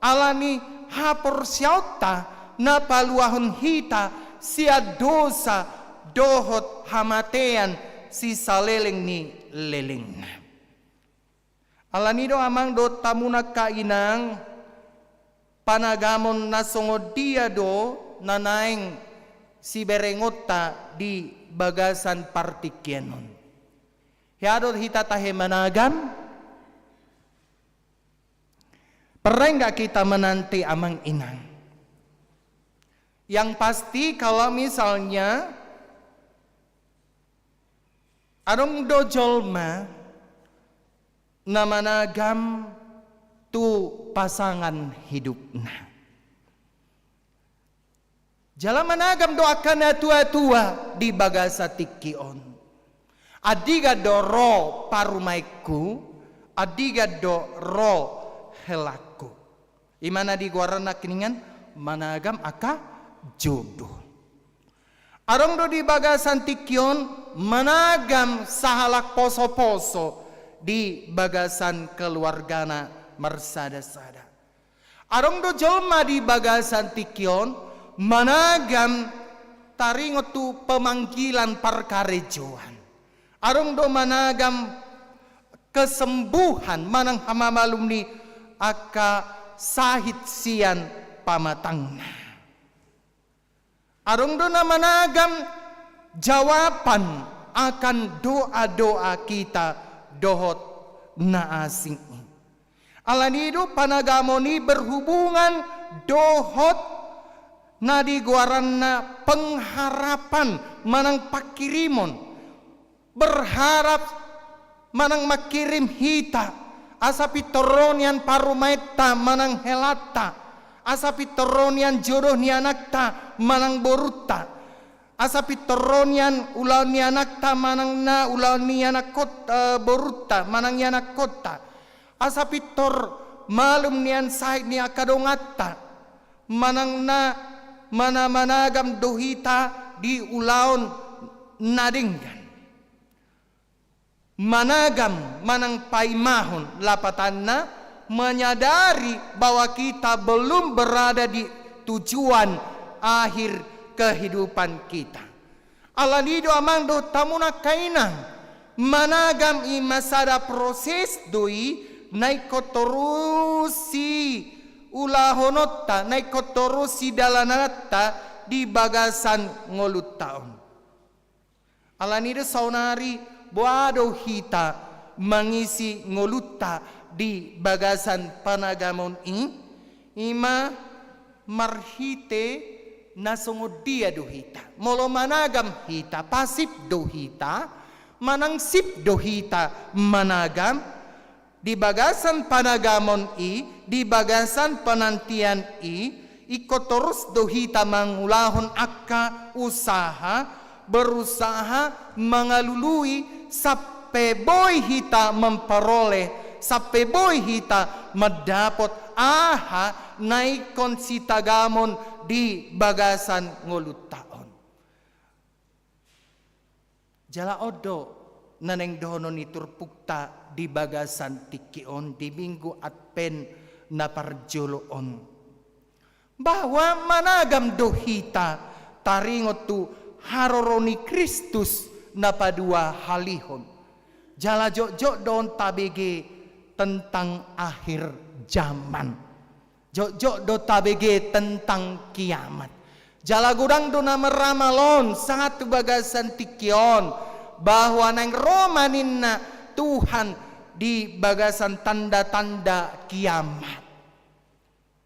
alani hapor siauta na paluahon hita sia dosa dohot hamatean si saleleng ni leleng. Alanido amang do tamuna kainang panagamon na songod dia do nanaing si berengota di bagasan partikienon. Hiadot hita tahe managam. Pernah enggak kita menanti amang inang? Yang pasti kalau misalnya adong dojolma namanagam tu pasangan hidupna. Jala managam doakan na tua-tua di bagasa tikion. Adiga do ro parumaiku, adiga do ro helaku. Imana di guarana kiningan managam aka jodoh. Arong do di bagasan tikyon managam sahalak poso-poso di bagasan keluargana marsada-sada. Arong do jolma di bagasan tikyon managam taringotu pemanggilan parkarejoan. Arong do managam kesembuhan manang hamamalumni aka sahit sian pamatangna. Arong do na managam jawaban akan doa-doa kita dohot na asing. Alanido panagamoni berhubungan dohot na diguaran na pengharapan manang pakirimon. Berharap manang makirim hita asapi toronian parumaita manang helata. Asapi toronian jodoh ni anakta manang boruta. Asapi toronian ulau ni anakta manang na ulau ni anakot boruta manang ni anakota. Asapi tor malum nian sahid ni akadongatta manang na mana managam dohita di ulaon nadinggan. Managam manang paimahon lapatan na menyadari bahwa kita belum berada di tujuan akhir kehidupan kita. Alanido amando tamuna kainang managam imasada proses doi naikotorusi ulahonotta naikotorusi dalanata di bagasan ngolut taon. Alanido saunari boado hita mengisi ngolutta di bagasan panagamon ima marhite nasungod dia dohita molo managam hita pasip dohita manang sip dohita managam di bagasan panagamon di bagasan penantian ikotorus dohita mangulahon akka usaha berusaha mengalului sampai boy hita memperoleh sampai boy hita medapot aha naikon sitagamon di bagasan ngolut taon. Jala odo naneng dono nitur pukta di bagasan tikion di minggu adpen na parjoloon. Bahwa managam dohita taringot tu haroroni Kristus na padua halihon. Jala jok don tabege tentang akhir zaman. Jok do tabege tentang kiamat. Jala gudang do na meramalon satu bagasan tikion bahwa nang romaninna Tuhan di bagasan tanda-tanda kiamat.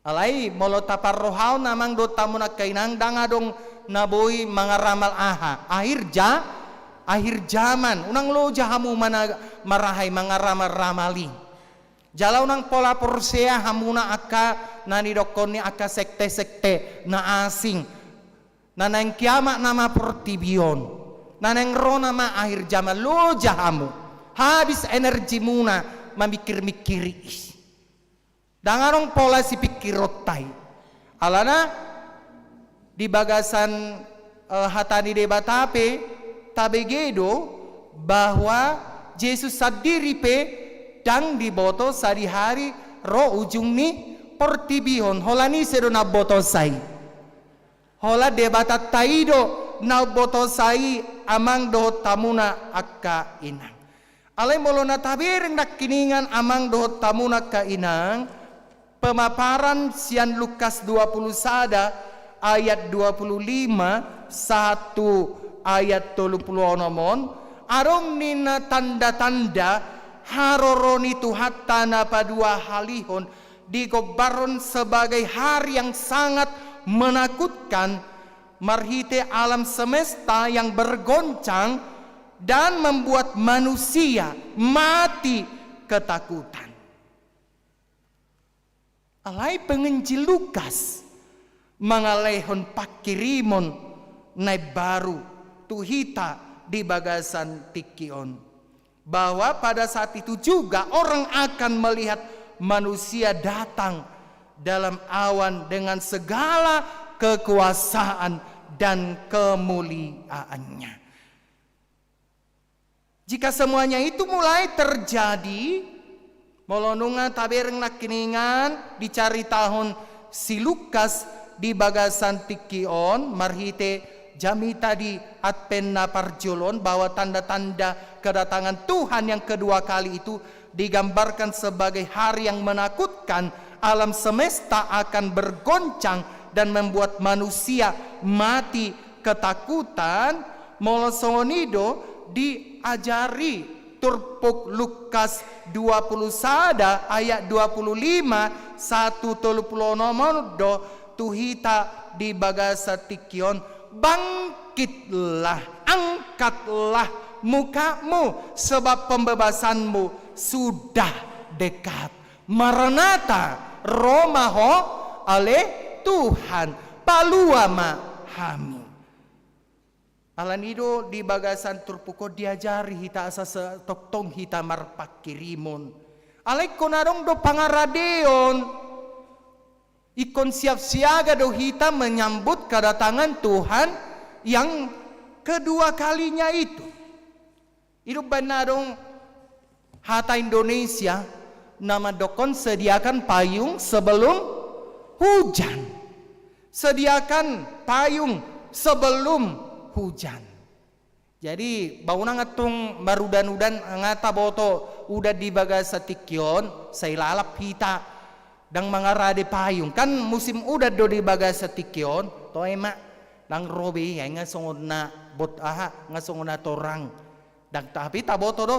Alai molo tapar rohau namang do tamuna kainang dangadong naboy mangaramal akhir zaman unang lo jahamu mana marahay mangaramal ramali. Jalaw nang pola porsea hamuna aka nanidokon ni aka sekte-sekte na asing. Nanang kiamat nama pertibion. Nanang ro nama akhir zaman lo jahamu. Habis energi muna memikir-mikiri. Dangarong pola si pikirotai. Alana di bagasan hatani debatape tabegedo bahwa Yesus sadiri pe dang di boto sadi hari ro ujung ni pertibihon holani sedo na boto sai hola debatat taido na boto sai amang do tamuna akka inang alai molona tabireng nak kiningan amang do tamuna ka inang pemaparan sian Lukas 20 sada ayat 25 1 ayat 30 nomon arong nina tanda-tanda haroroni tuhatana padua halihon digobaron sebagai hari yang sangat menakutkan marhite alam semesta yang bergoncang dan membuat manusia mati ketakutan. Alai penginjil Lukas mangalehon pakirimon nai baru tuhita di bagasan Tikion. Bahwa pada saat itu juga orang akan melihat manusia datang dalam awan dengan segala kekuasaan dan kemuliaannya. Jika semuanya itu mulai terjadi, molonunga tabereng nakiningan dicari tahun si Lukas di bagasan Tikion marhite jami tadi atpenna parjolon, bahwa tanda-tanda kedatangan Tuhan yang kedua kali itu digambarkan sebagai hari yang menakutkan. Alam semesta akan bergoncang dan membuat manusia mati ketakutan. Molosonido diajari turpuk Lukas 20 sada ayat 25 1 nomodo tuhita di bagasa Tikion, bangkitlah, angkatlah mukamu sebab pembebasanmu sudah dekat. Maranatha, Romaho ale Tuhan paluama hami. Alanido di bagasan turpuko diajari hita asa setoktong hita marpak kirimun. Alay konarong do pangaradeon. Ikon siap siaga do hita menyambut kedatangan Tuhan yang kedua kalinya itu. Hidup banarong hata Indonesia nama dokon sediakan payung sebelum hujan. Sediakan payung sebelum hujan. Jadi bauna ngatung marudan-udan ngata boto udah di bagasa Tikion saya lalap hita dang mangarade payung kan musim udah do di bagasa Tikion to emak dang robe ya ngasongon na bot aha ngasongon na torang dang tapi taboto do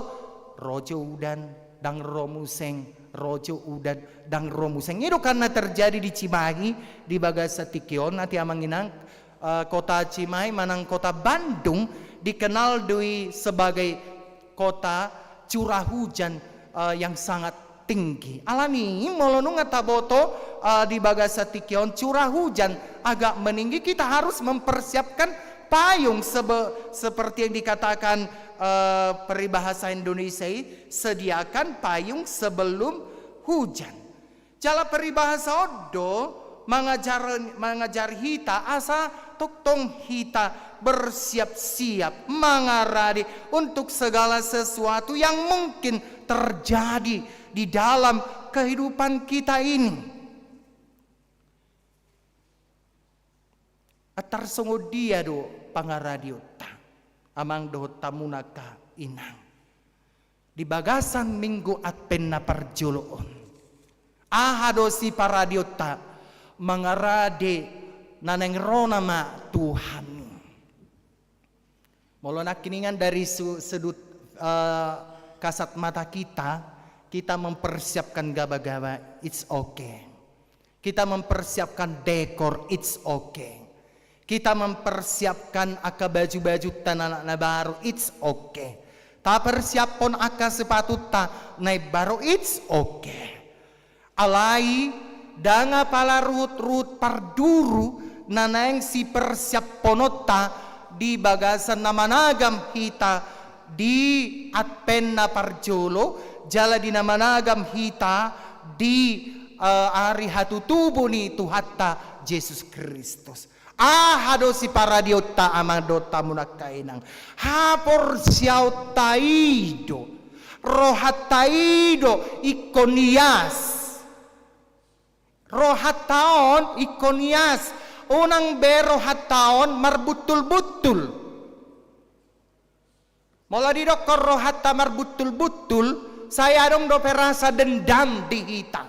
rojo udan dang romuseng rojo udan dang romuseng itu karena terjadi di Cimahi di bagasa Tikion nanti amanginang kota Cimahi manang kota Bandung dikenal sebagai kota curah hujan yang sangat tinggi. Alani molonu ngataboto di bagasa Tikion curah hujan agak meninggi, kita harus mempersiapkan payung seperti yang dikatakan peribahasa Indonesia, sediakan payung sebelum hujan. Jala peribahasa Odo mengajar hita asa tuktong hita bersiap-siap mengaradi untuk segala sesuatu yang mungkin terjadi di dalam kehidupan kita ini. Atar songo dia do pangaradio ta amang do tamunaka inang di bagasan minggu atpenna parjoloon ahado si paradiota mangarade naneng ronama Tuhan. Molona kiningan dari sudut kasat mata kita mempersiapkan gaba-gaba, it's okay. Kita mempersiapkan dekor, it's okay. Kita mempersiapkan aka baju-baju tanah baru, it's okay. Ta persiapon aka sepatu ta naik baru, it's okay. Alai danga pala ruhut parduru nanang si persiap ponota di bagasan namanagam hita di atpenna parjolo jala di namanagam hita di ari hatutubo ni Tuhatta Yesus Kristus. Ahado si paradiota amadota munakainang hapor siau taido rohataido ikonias rohataon ikonias unang bero hataon marbutul-butul. Mula di dokor rohata marbutul-butul, saya dong do perasa dendam di hita.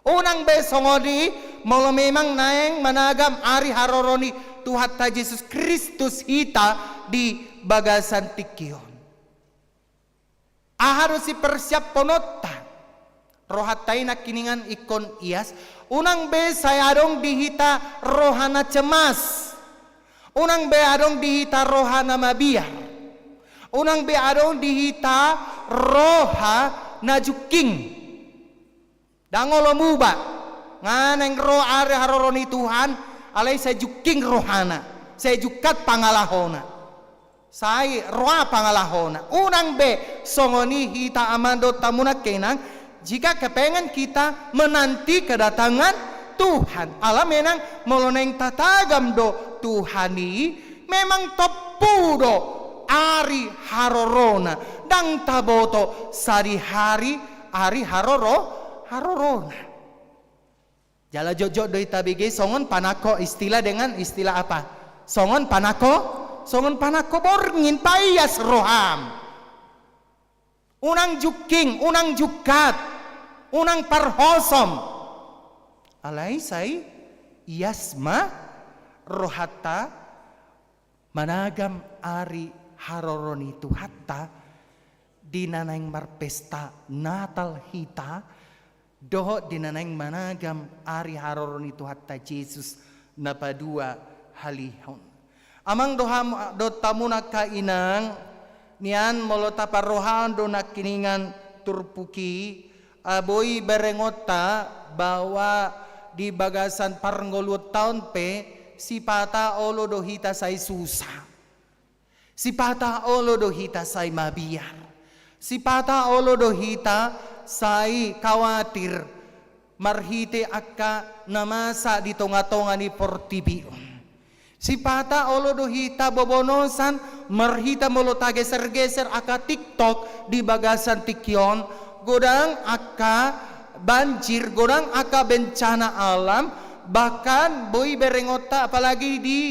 Unang besongodi, mula memang naeng managam ari haroroni Tuhatta Yesus Kristus hita di bagasan Tikion. Harus si persiap ponota. Rohatai nakiningan ikon ias. Unang be saya dong dihita rohana cemas. Unang be adong dihita rohana mabiar. Unang be adong dihita roha najuking. Dangolo muba. Nganeng roh are haroroni Tuhan. Alay saya juking rohana. Saya jukat pangalahona. Sai roa pangalahona. Unang be songoni hita amando tamuna kenang jika kepengen kita menanti kedatangan Tuhan. Alam menang moloneng tatagam do Tuhani memang tepudo ari harorona dang taboto sari hari harorona. Jala jojo do itabige songon panako istilah dengan istilah apa? Songon panako borngin payas roham. Unang juking, unang jukat, unang parhosom. Alay say iyasma rohata managam ari haroroni itu hatta dinanaing marpesta Natal hita doho dinanaing managam ari haroroni itu hatta Jesus napadua halihon. Amang do tamuna kainang nian molota parohan do nakiningan turpuki aboy berengota bahwa di bagasan parngoluot tahun pe si pata olo do hita say susah. Si pata olo do hita say mabiar. Si pata olo do hita say khawatir marhite akka namasa di tonga-tonga ni Portibion. Si pata olo do hita bobonosan marhita molo tageser-geser aka TikTok di bagasan tikyon godang aka banjir, godang aka bencana alam, bahkan boy berengota apalagi di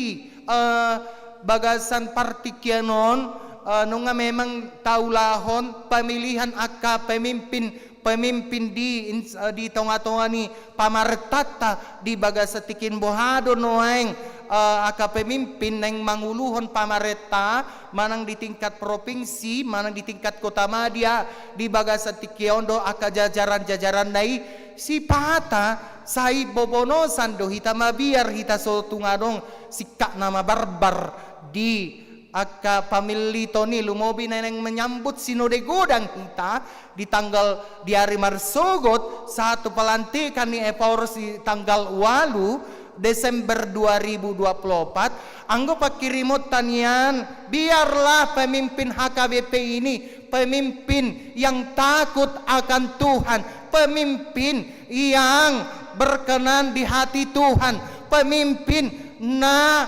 bagasan partikyanon nunga memang taulahon pemilihan aka pemimpin di tonga-tonga ni pamartata di bagasa tikin bohado noeng aka pemimpin neng manguluhon pamareta manang di tingkat provinsi manang di tingkat kota madya di bagasa tikiondo aka jajaran nai si pata sai bobonosan do hita mabiar hita sotungadong sikak nama barbar di aka pamilito ni lumobi neneng menyambut sinode godang kita di hari marsogot satu pelantikan ni Epaurus di tanggal 8 Desember 2024 anggo pakirimot tanian biarlah pemimpin HKBP ini pemimpin yang takut akan Tuhan, pemimpin yang berkenan di hati Tuhan, pemimpin na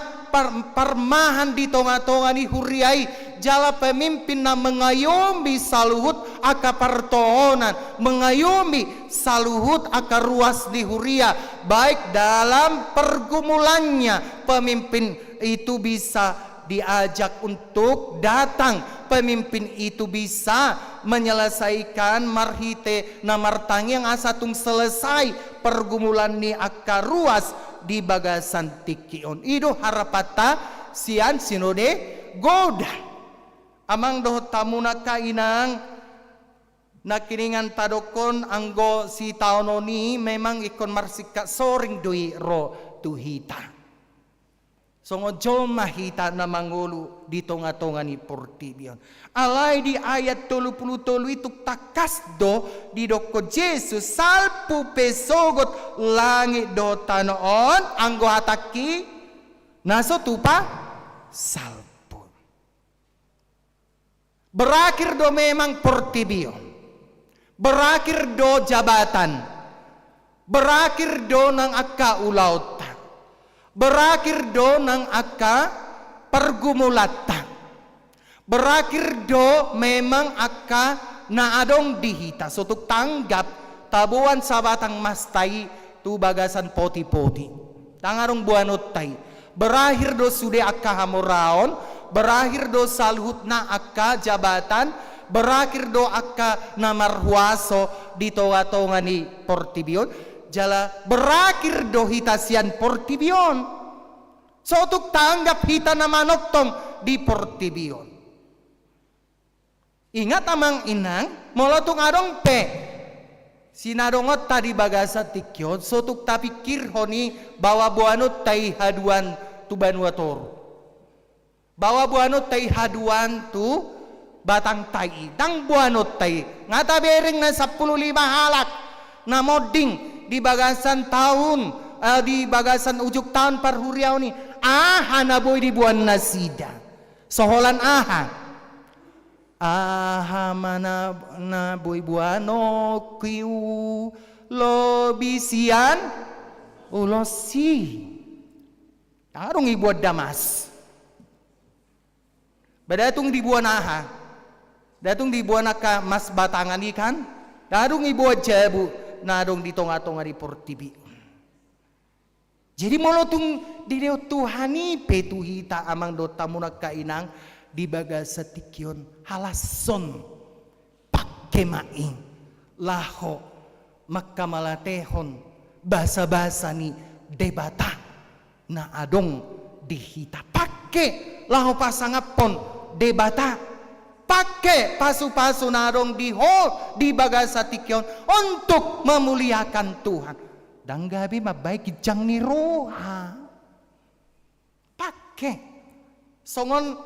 permahan di tonga-tonga ni huriai jala pemimpin na mengayomi saluhut aka pertohonan, mengayomi saluhut aka ruas di huria, baik dalam pergumulannya pemimpin itu bisa diajak untuk datang, pemimpin itu bisa menyelesaikan marhite namartang yang asatung selesai pergumulan ni aka ruas di bagasan tikion. Ido harapata sian sinode goda amang doh tamuna kainang nakiningan tadokon anggo si taononi memang ikon marsika soring doi ro tuhita songo jolma hita na mangulu di tonga-tonga ni Portibion. Alay di ayat 33 itu takas do di doko Jesus salpu pesogot langit do tanoon anggo hataki naso tupa salpu. Berakhir do memang Portibion, berakhir do jabatan, berakhir do nang akka ulauta, berakhir do nang akka pergumulata, berakhir do memang akka naadong dihita sotuk tanggap tabuan sabatang mastai tu bagasan poti-poti tangarong buanot tay berakhir do sude akka hamuraon, berakhir do salhut na akka jabatan, berakhir do akka namarhuaso di tonga-tonga ni Portibion jala berakhir do hitasian Portibion sotuk tanggap hita na manoktong di Portibion. Ingat amang inang molotung adong pe sinadongot tadi bagasa tikyon sotuk tapikir honi bawa buanut tai haduan tu Banuatoro, bawa buanut tai haduan tu Batang Tai dang buanut tai ngata bering na 15 halak na moding di bagasan tahun di bagasan ujuk tahun parhuriaw ni hanaboy di buan nasida Soholan aha. Aha mana na boy buano kiu lobisian ulosi. Tarung ibuat damas. Badatung dibuat aha. Datung dibuat naka mas batangan ikan. Darung ibuat jabu. Nadong di tonga-tonga di portibi. Jadi molotung di Tuhani petuhita amang dota munak kainang di baga setikyon halason pakke maing laho makamalatehon basa-basa ni debata na adong dihita pakke laho pasangapon debata pakke pasu-pasu na adong diho di baga setikyon untuk memuliakan Tuhan dan gabi mabaik jang ni roha pakke songon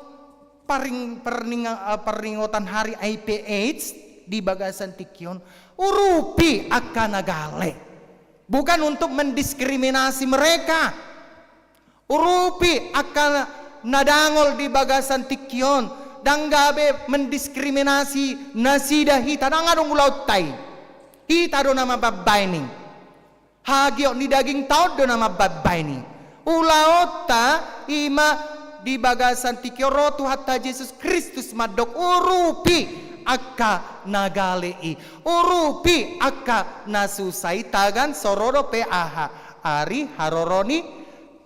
peringotan hari IPH di bagasan tikyon urupi akan nagale bukan untuk mendiskriminasi mereka urupi akan nadangol di bagasan tikyon dan gabe mendiskriminasi nasida hita nang adong ulaut tay hita do nama babaining hagio ni daging taud do nama babaining ulaut ta ima di bagasan tikyo rotu hatta Yesus Kristus madok urupi akka nagalei urupi akka nasusai tagan sororo pe aha ari haroroni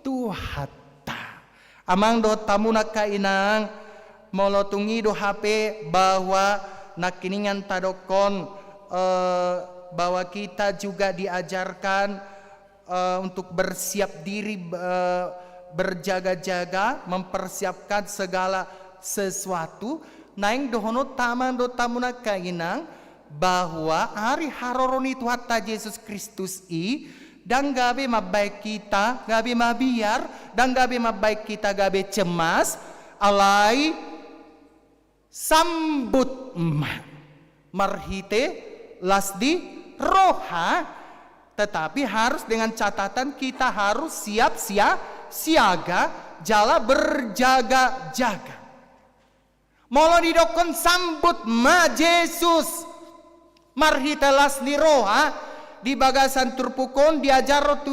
tuhatta amang do tamu nakainang molotungi do HP bahwa nakiningan tadokon bahwa kita juga diajarkan untuk bersiap diri berjaga-jaga mempersiapkan segala sesuatu naing dohono taman do tamuna kainang bahwa hari haroroni Tuhatta Yesus Kristus dan gabe mabaik kita gabe mabiar dan gabe mabaik kita gabe cemas alai sambut marhite lasdi roha tetapi harus dengan catatan kita harus siaga jala berjaga-jaga molo didokon sambut ma Yesus marhitelas ni roha di bagasan turpukon diajaro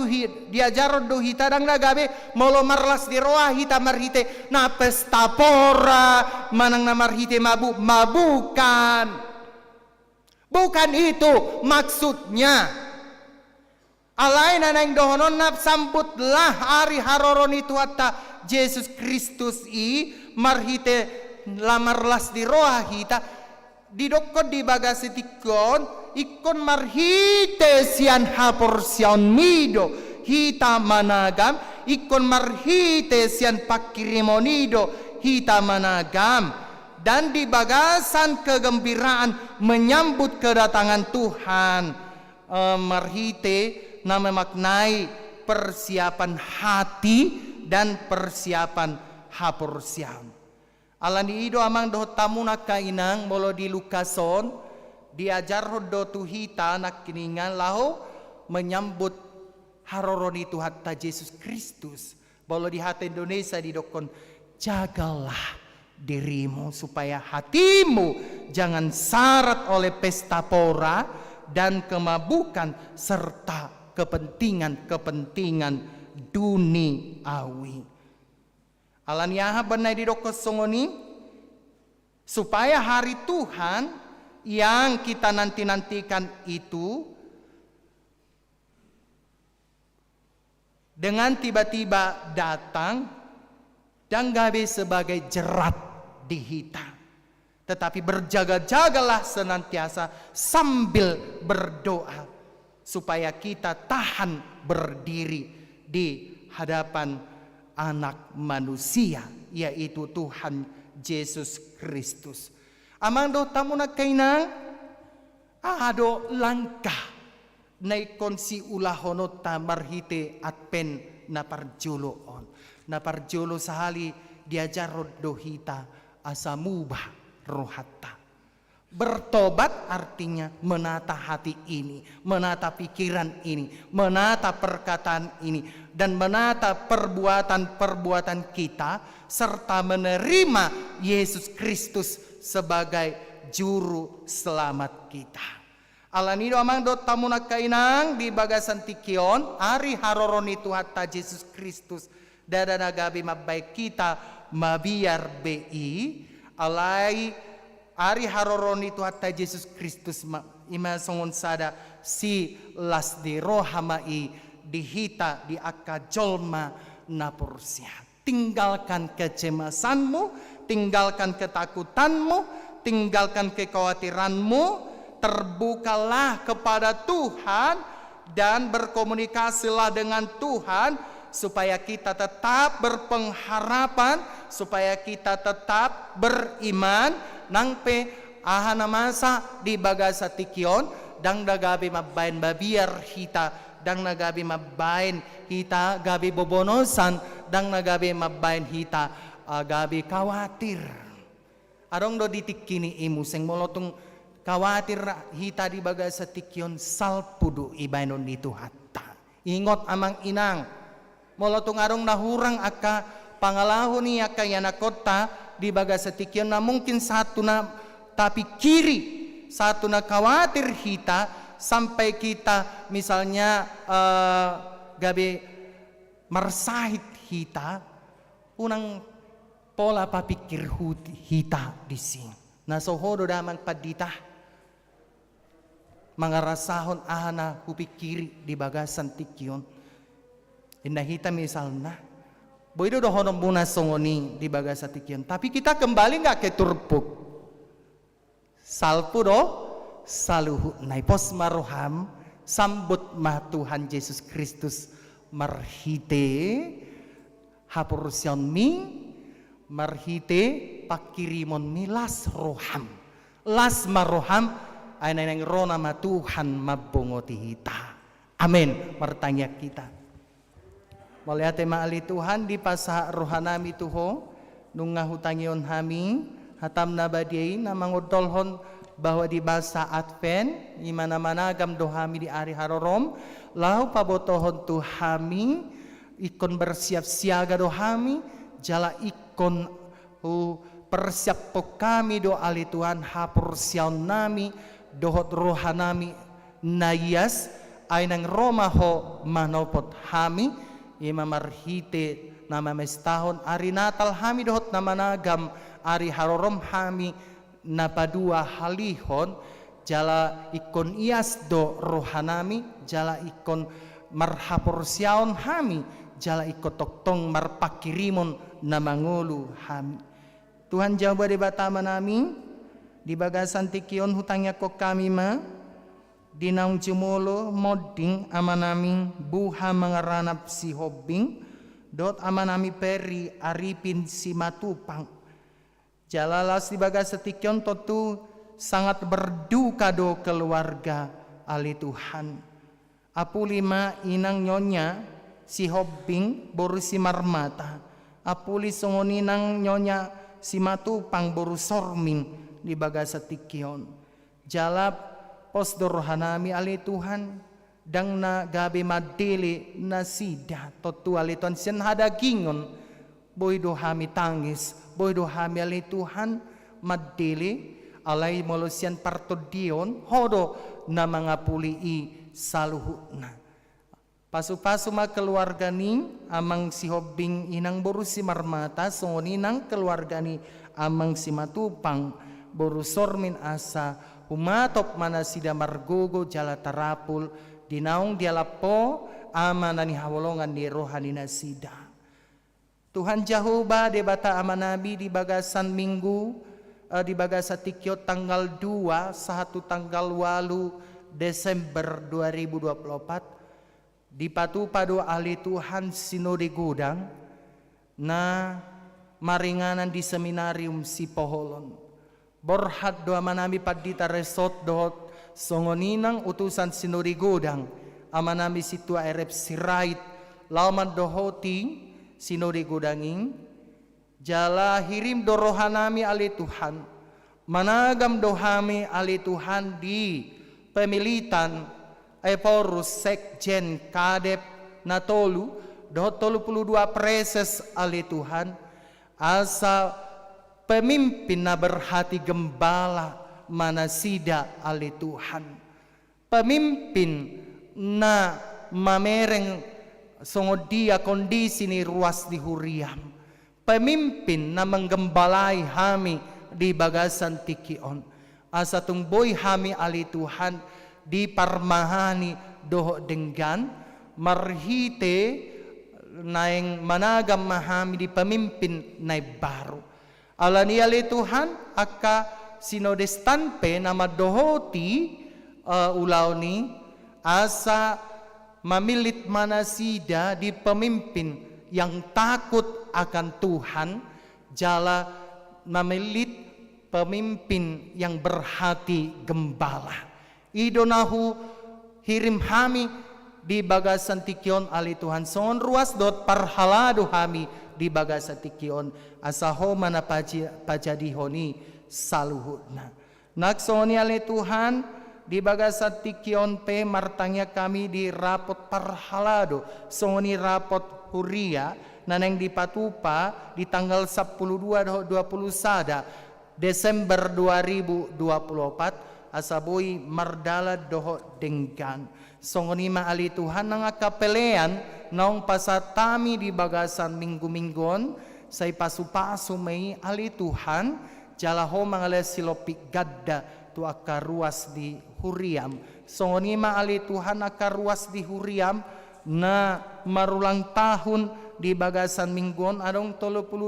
do hita dang nagabe molo marlas ni roha hita marhite na pesta pora manang na marhite mabukan bukan itu maksudnya alay na nang dohonon na sambutlah hari haroroni Tuhatta Yesus Kristus marhite lamarlas di roha hita didokon di bagasetikon ikon marhite sian haporsion mido hita managam ikon marhite sian pakirimonido hita managam dan di bagasan kegembiraan menyambut kedatangan Tuhan marhite na memaknai persiapan hati dan persiapan haporsian. Alani ido amang do tamu nak kainang molo di Lukason diajar do tuhita nak kiningan laho menyambut haroroni Tuhatta Yesus Kristus. Bolo di hati Indonesia didokon jagalah dirimu supaya hatimu jangan syarat oleh pesta pora dan kemabukan serta kepentingan duniawi. Alaniaha benai didokos songoni supaya hari Tuhan yang kita nanti-nantikan itu dengan tiba-tiba datang dan gabe sebagai jerat di hita. Tetapi berjaga-jagalah senantiasa sambil berdoa supaya kita tahan berdiri di hadapan anak manusia yaitu Tuhan Yesus Kristus. Amang do tamu nak kainang ado langkah naikon si ulahono tamarhite atpen na parjolo sahali diajar do hita asamubah rohatta Bertobat artinya menata hati ini, menata pikiran ini, menata perkataan ini, dan menata perbuatan-perbuatan kita, serta menerima Yesus Kristus sebagai juru selamat kita. Alanido amang dot tamuna kainang di bagasan tikion, ari haroroni Tuhan ta Yesus Kristus, dada nagabi mabay kita mabiar bi, alay ari haroroni Tuhan ta Yesus Kristus ima songon sada si las di rohamai dihita di akajolma napursia. Tinggalkan kecemasanmu, tinggalkan ketakutanmu, tinggalkan kekhawatiranmu, terbukalah kepada Tuhan dan berkomunikasilah dengan Tuhan supaya kita tetap berpengharapan, supaya kita tetap beriman. Nangpe ahana masa di bagasa tikion dang nagabi mabain babiar hita, dang nagabi mabain hita gabi bobonosan, dang nagabi mabain hita gabi khawatir. Arong do ditikini imu seng molotong khawatir hita di bagasa tikion salpudu ibainon itu hatta. Ingot amang inang molotong arong nahurang aka pangalahu ni aka yanakota di bagasa tikion na mungkin satu na tapi kiri, satu na khawatir hita sampai kita misalnya gabi marsahit hita unang pola papikir hita di sini. Nasohodo damang padita mangarasahon ahana hupikiri di bagasan tikion. Indah hita misalnya boido dohonom muna songoni di bagasa tikion. Tapi kita kembali nggak ke turpuk. Salpu do saluhu naipos maroham sambut mah Tuhan Yesus Kristus marhite hapursion mi marhite pakirimon mi las roham. Las maroham ay nang rona ma Tuhan mabungoti hita. Amin. Bertanya kita. Melihat maali Tuhan di pasah rohanami tuho nung ngahutangion hami hatam nabadiay na mangudolhon bahwa di basa Advent imana managam dohami di ari harorom lau pabotohon tu hami ikon bersiap siaga dohami jala ikon persiap po kami do ali Tuhan hapur siaon nami dohot rohanami nayas ay nang romaho manopot hami ima marhite nama mestahon ari natal hami dohot nama nagam ari harorom hami napadua halihon jala ikon ias do rohanami jala ikon marhaporsiaon hami jala ikon toktong marpakirimon na mangulu hami. Tuhan jawab di batama nami di bagasan tikion hutangnya ko kami ma dinaung jumolo moding amanami buha mangaranap si hobing dot amanami peri aripin si matupang jalalas di bagas setikyon totu sangat berduka do keluarga ali Tuhan. Apu lima inang nyonya si hobing boru si marmata, apuli songoninang nyonya si matupang boru sorming di bagas setikyon jalap posdor hanami ali Tuhan dang na gabi madili na sida totu ali Tuhan sen hada gingon boy do hami tangis boy do hami ali Tuhan madili alay molosian partodion hodo na mga pulii saluhuna pasu-pasu ma keluarga ni amang si hobing inang boru si marmata songoninang keluarga ni amang si matupang boru sormin asa umatop mana sida margogo jala tarapul dinaung dialapo amana ni hawolongan di rohani nasida. Tuhan Jehovah debata amanabi di bagasan minggu di bagasa tikyo tanggal 2 satu tanggal 8 Desember 2024 di padu ahli Tuhan sinode gudang na maringanan di seminarium si Poholon. Borhat doa manami padita resort dohot songoninang utusan sinuri godang amanami situa erep sirait lauman dohoti sinuri godanging jala hirim dorohanami ali Tuhan managam dohami ali Tuhan di pemilitan Eporus Sekjen Kadep Natolu dohot 32 preses ali Tuhan asa pemimpin na berhati gembala manasida ali Tuhan, pemimpin na mamereng songodia kondisi ni ruas di huriam, pemimpin na menggembalai hami di bagasan tikion, asa tungboy hami ali Tuhan di parmahani doho denggan marhite naing managam mahami di pemimpin na baru. Alani ali Tuhan aka sinodestanpe nama dohoti ulaw ni asa mamilit manasida di pemimpin yang takut akan Tuhan, jala mamilit pemimpin yang berhati gembala. Idonahu hirim hami di bagasan tikion ali Tuhan son ruas dot parhalado hami di bagasan tikion asaho mana pajadihoni saluhutna. Naksoni ali Tuhan di bagasan tikion pe martangnya kami di rapot parhalado soni rapot huria naneng di patupa di tanggal 12 20 Desember 2024 asaboy mardala doho denggan songoni maali Tuhan nang akapelean naong pasatami di bagasan minggu-minggon say pasu-pasu may ali Tuhan jalaho mangale silopik gadda tu akaruas di huriam songoni maali Tuhan akaruas di huriam na marulang tahun di bagasan minggon adong 32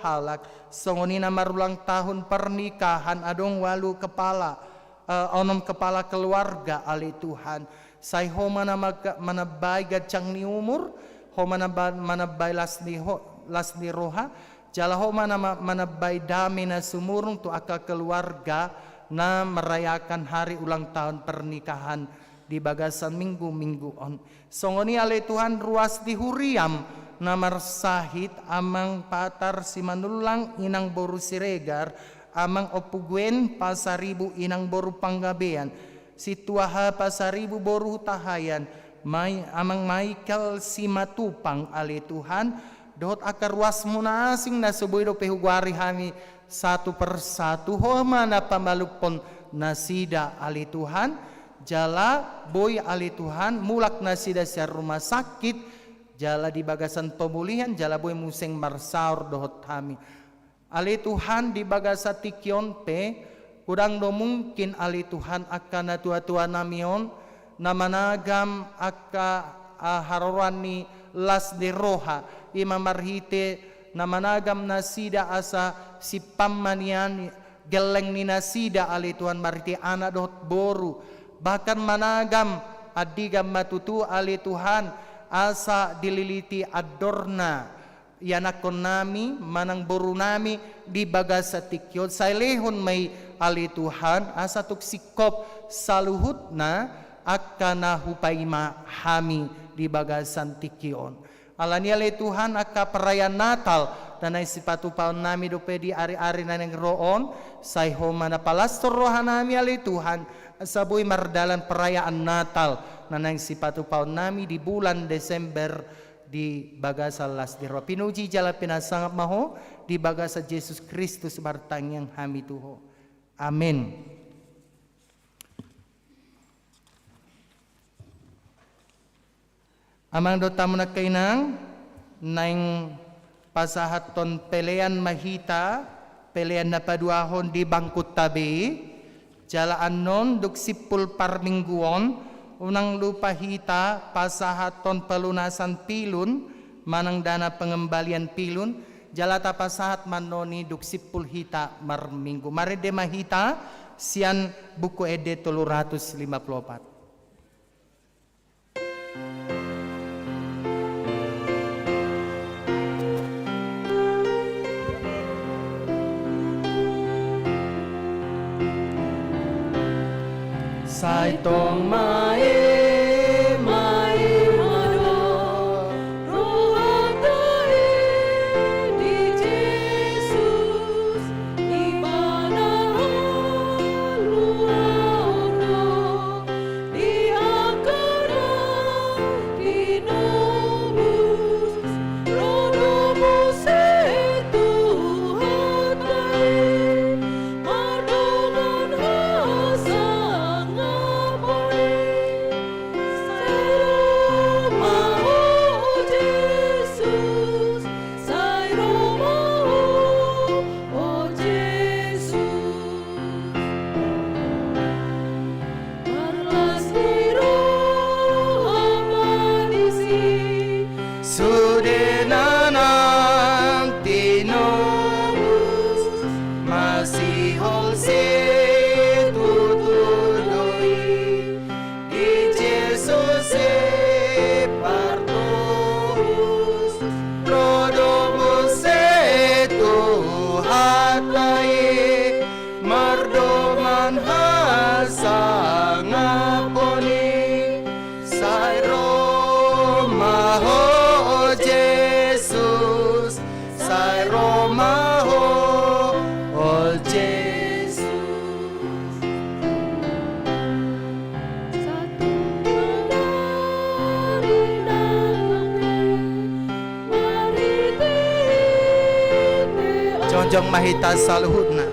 halak songoni na marulang tahun pernikahan adong 8 kepala onom kepala keluarga ali Tuhan say ho manabay gadcang ni umur ho manabay las ni roha jala ho manabay dami na sumurong tu aka keluarga na merayakan hari ulang tahun pernikahan di bagasan minggu on songoni ali Tuhan ruas di huriam na marsahit amang patar si manulang inang boru siregar amang opugwen pasaribu inang boru panggabean si tuaha pasaribu boru tahayan amang Michael si matupang ali Tuhan dot akar was munasing na suboy do pehugwari hami satu persatu ho mana pamalupon nasida ali Tuhan jala boy ali Tuhan mulak nasida sa rumah sakit jala di bagasan pemulihan jala boy museng marsaur dohot hami ali Tuhan di bagasa tikion pe kurang do mungkin ali Tuhan akan na tua-tua namion na managam aka harorani las de roha ima marhite na managam nasida asa si pamanian geleng ni nasida ali Tuhan marhite anak dot boru bahkan managam adigam matutu ali Tuhan asa dililiti adorna yanakon nami manang boru nami di bagasa tikyon sailehon may ali Tuhan asa tuk sikop saluhut na akana hupaima hami di bagasan tikyon alani ali Tuhan aka perayaan Natal dan ay sipatu paon nami dope di ari-ari na neng roon say homa na palastor rohan nami ali Tuhan saboy mardalan perayaan Natal na neng sipatu paon nami di bulan Desember di bagasa las di roh pinuji jala pinasangap maho di bagasa Yesus Kristus bartang yang hami tuho amin. Amang do tamu na kainang naing pasahaton pelean mahita pelean na paduahon di bangkut tabi jalaan non duk sipul parmingguon unang lupa hita pasahaton pelunasan pilun manang dana pengembalian pilun jalata pasahat manoni duk sipul hita marminggu marede mahita sian buku ede 354 sai tong mai di Yesus di mana Jongjong mahita saluhutna.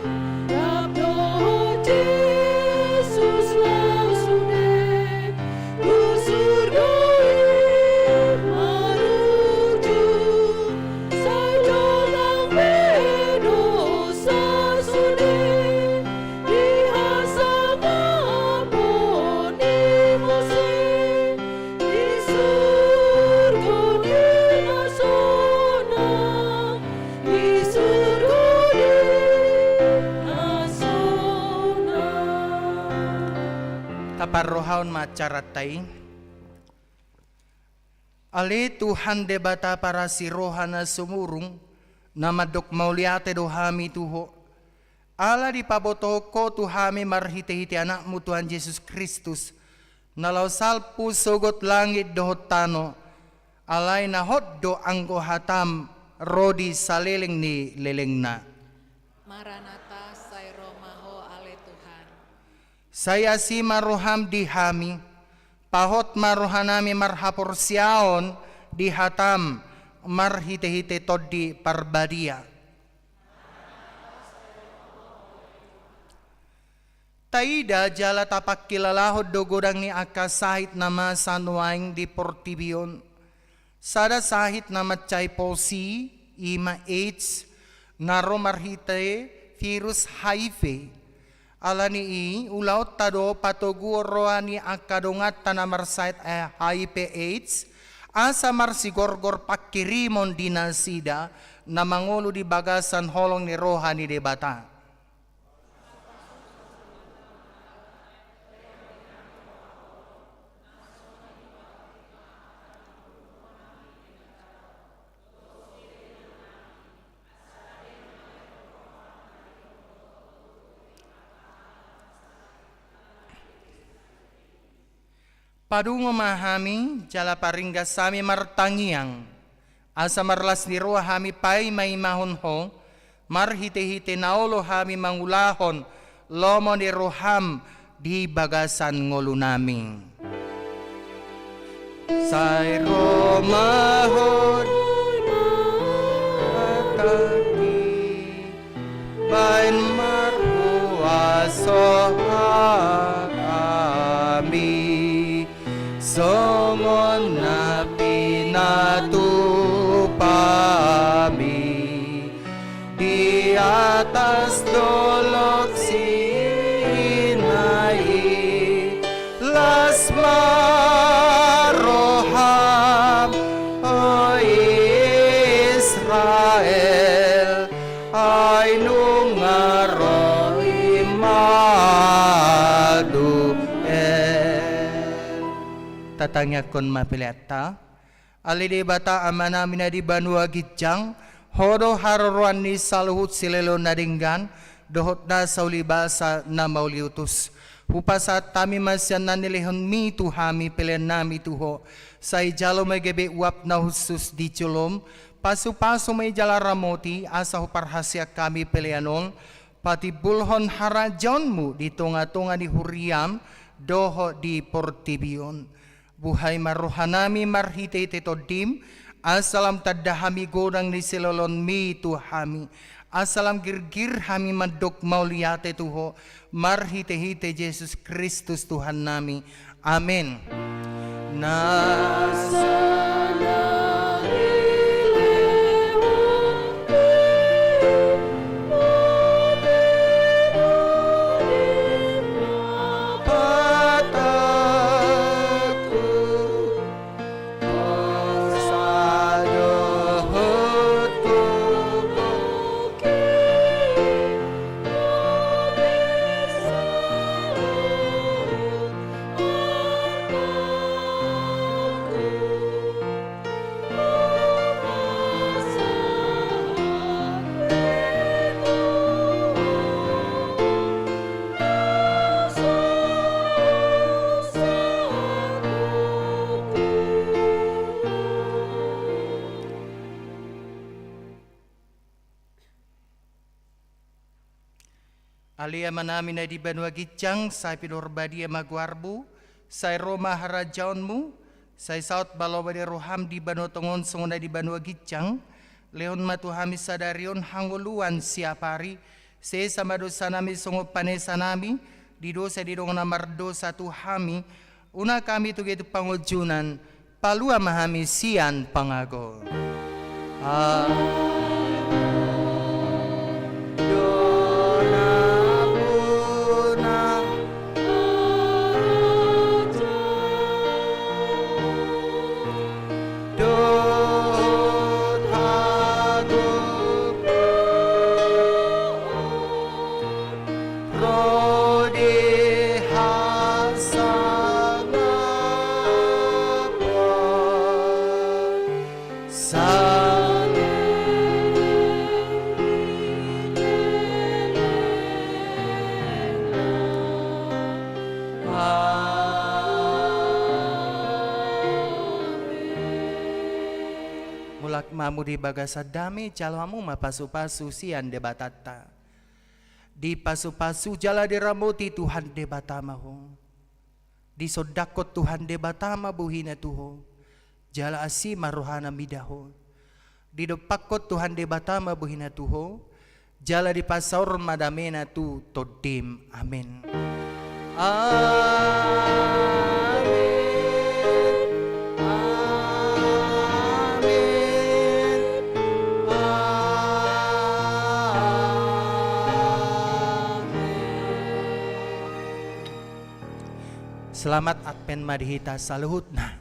Taparrohaon macaratai. Ali Tuhan debata para sirohana sumurung nama dok mauliate dohami tuho. Allah dipabotoko tuhami marhite-hite anakmu Tuhan Yesus Kristus. Nalau salpu sogot langit dohot tano. Alay na hoddo anggo hatam rodi saliling ni lelengna. Maranatha sai romaho ale Tuhan. Saya si maroham dihami, pahot marohanami marhapor siaon dihatam marhite-hite todi parbadia. Taida jala tapak kilalahod dogodang ni akasahit nama sanwaing di Portibion. Sada sahit nama chay posi, ima AIDS, naro marhite virus HIV. Alani ulaw tado patogu roani akadongat tanamar site HIV AIDS asa marsigorgor pakirimon dinasida na mangulo di bagasan holong ni rohani debata. Padungo mahami jala paringga sami martangiang asa marlas ni roa hami pay may mahonho marhite-hite naolo hami mangulahon lomo ni roham di bagasan ngolo naming. Say romahon ataki bain marhuaso kami songon na pinatupami di atas dolok Sinai las maroham o Israel ay nungaro imadu tatangya kon mapilata alide bata amana mina di banua gijang hodo haroruan ni saluhut silelo nadinggan dohot na saulibasa na mauliutus hupasa tami masyan na nilihon mi tuhami pilihan nami tuho sa ijalo may gabi uap na husus di chulom pasu-pasu may jala ramoti asa huparhasya kami pilihanon pati bulhon harajonmu di tunga-tunga di huriam doho di Portibion. Buhay marohanami marhite-hite todim, asalam tadahami godang ni silolon mi tuhami, asalam girgir hami madok mauliate tuho, marhite-hite Yesus Kristus Tuhan nami. Amin. Alia manami na di banua gicang, say pinurbadia magwarbu, say Roma harajaonmu, say saut balawa di roham di banua tongon sunguna di banua gicang, Leon matuhami sadarion hanguluan siapari, se sama dosa nami sunggup panesa nami, di dosa di dong namar dosa tuhami, una kami tu gitu pangujunan, palua mahami sian pangago. Mulak mamu di bagasa dami calwamu mapasu-pasu sian debatata. Di pasu-pasu jala diramuti Tuhan debatamahu. Di sodakot Tuhan debatama buhina tuho. Jala asi maruhana midaho. Di dopakot Tuhan debatama buhina tuho. Jala di pasaur madamena tu todim. Amin. Selamat Advent Madhita Saluhutna.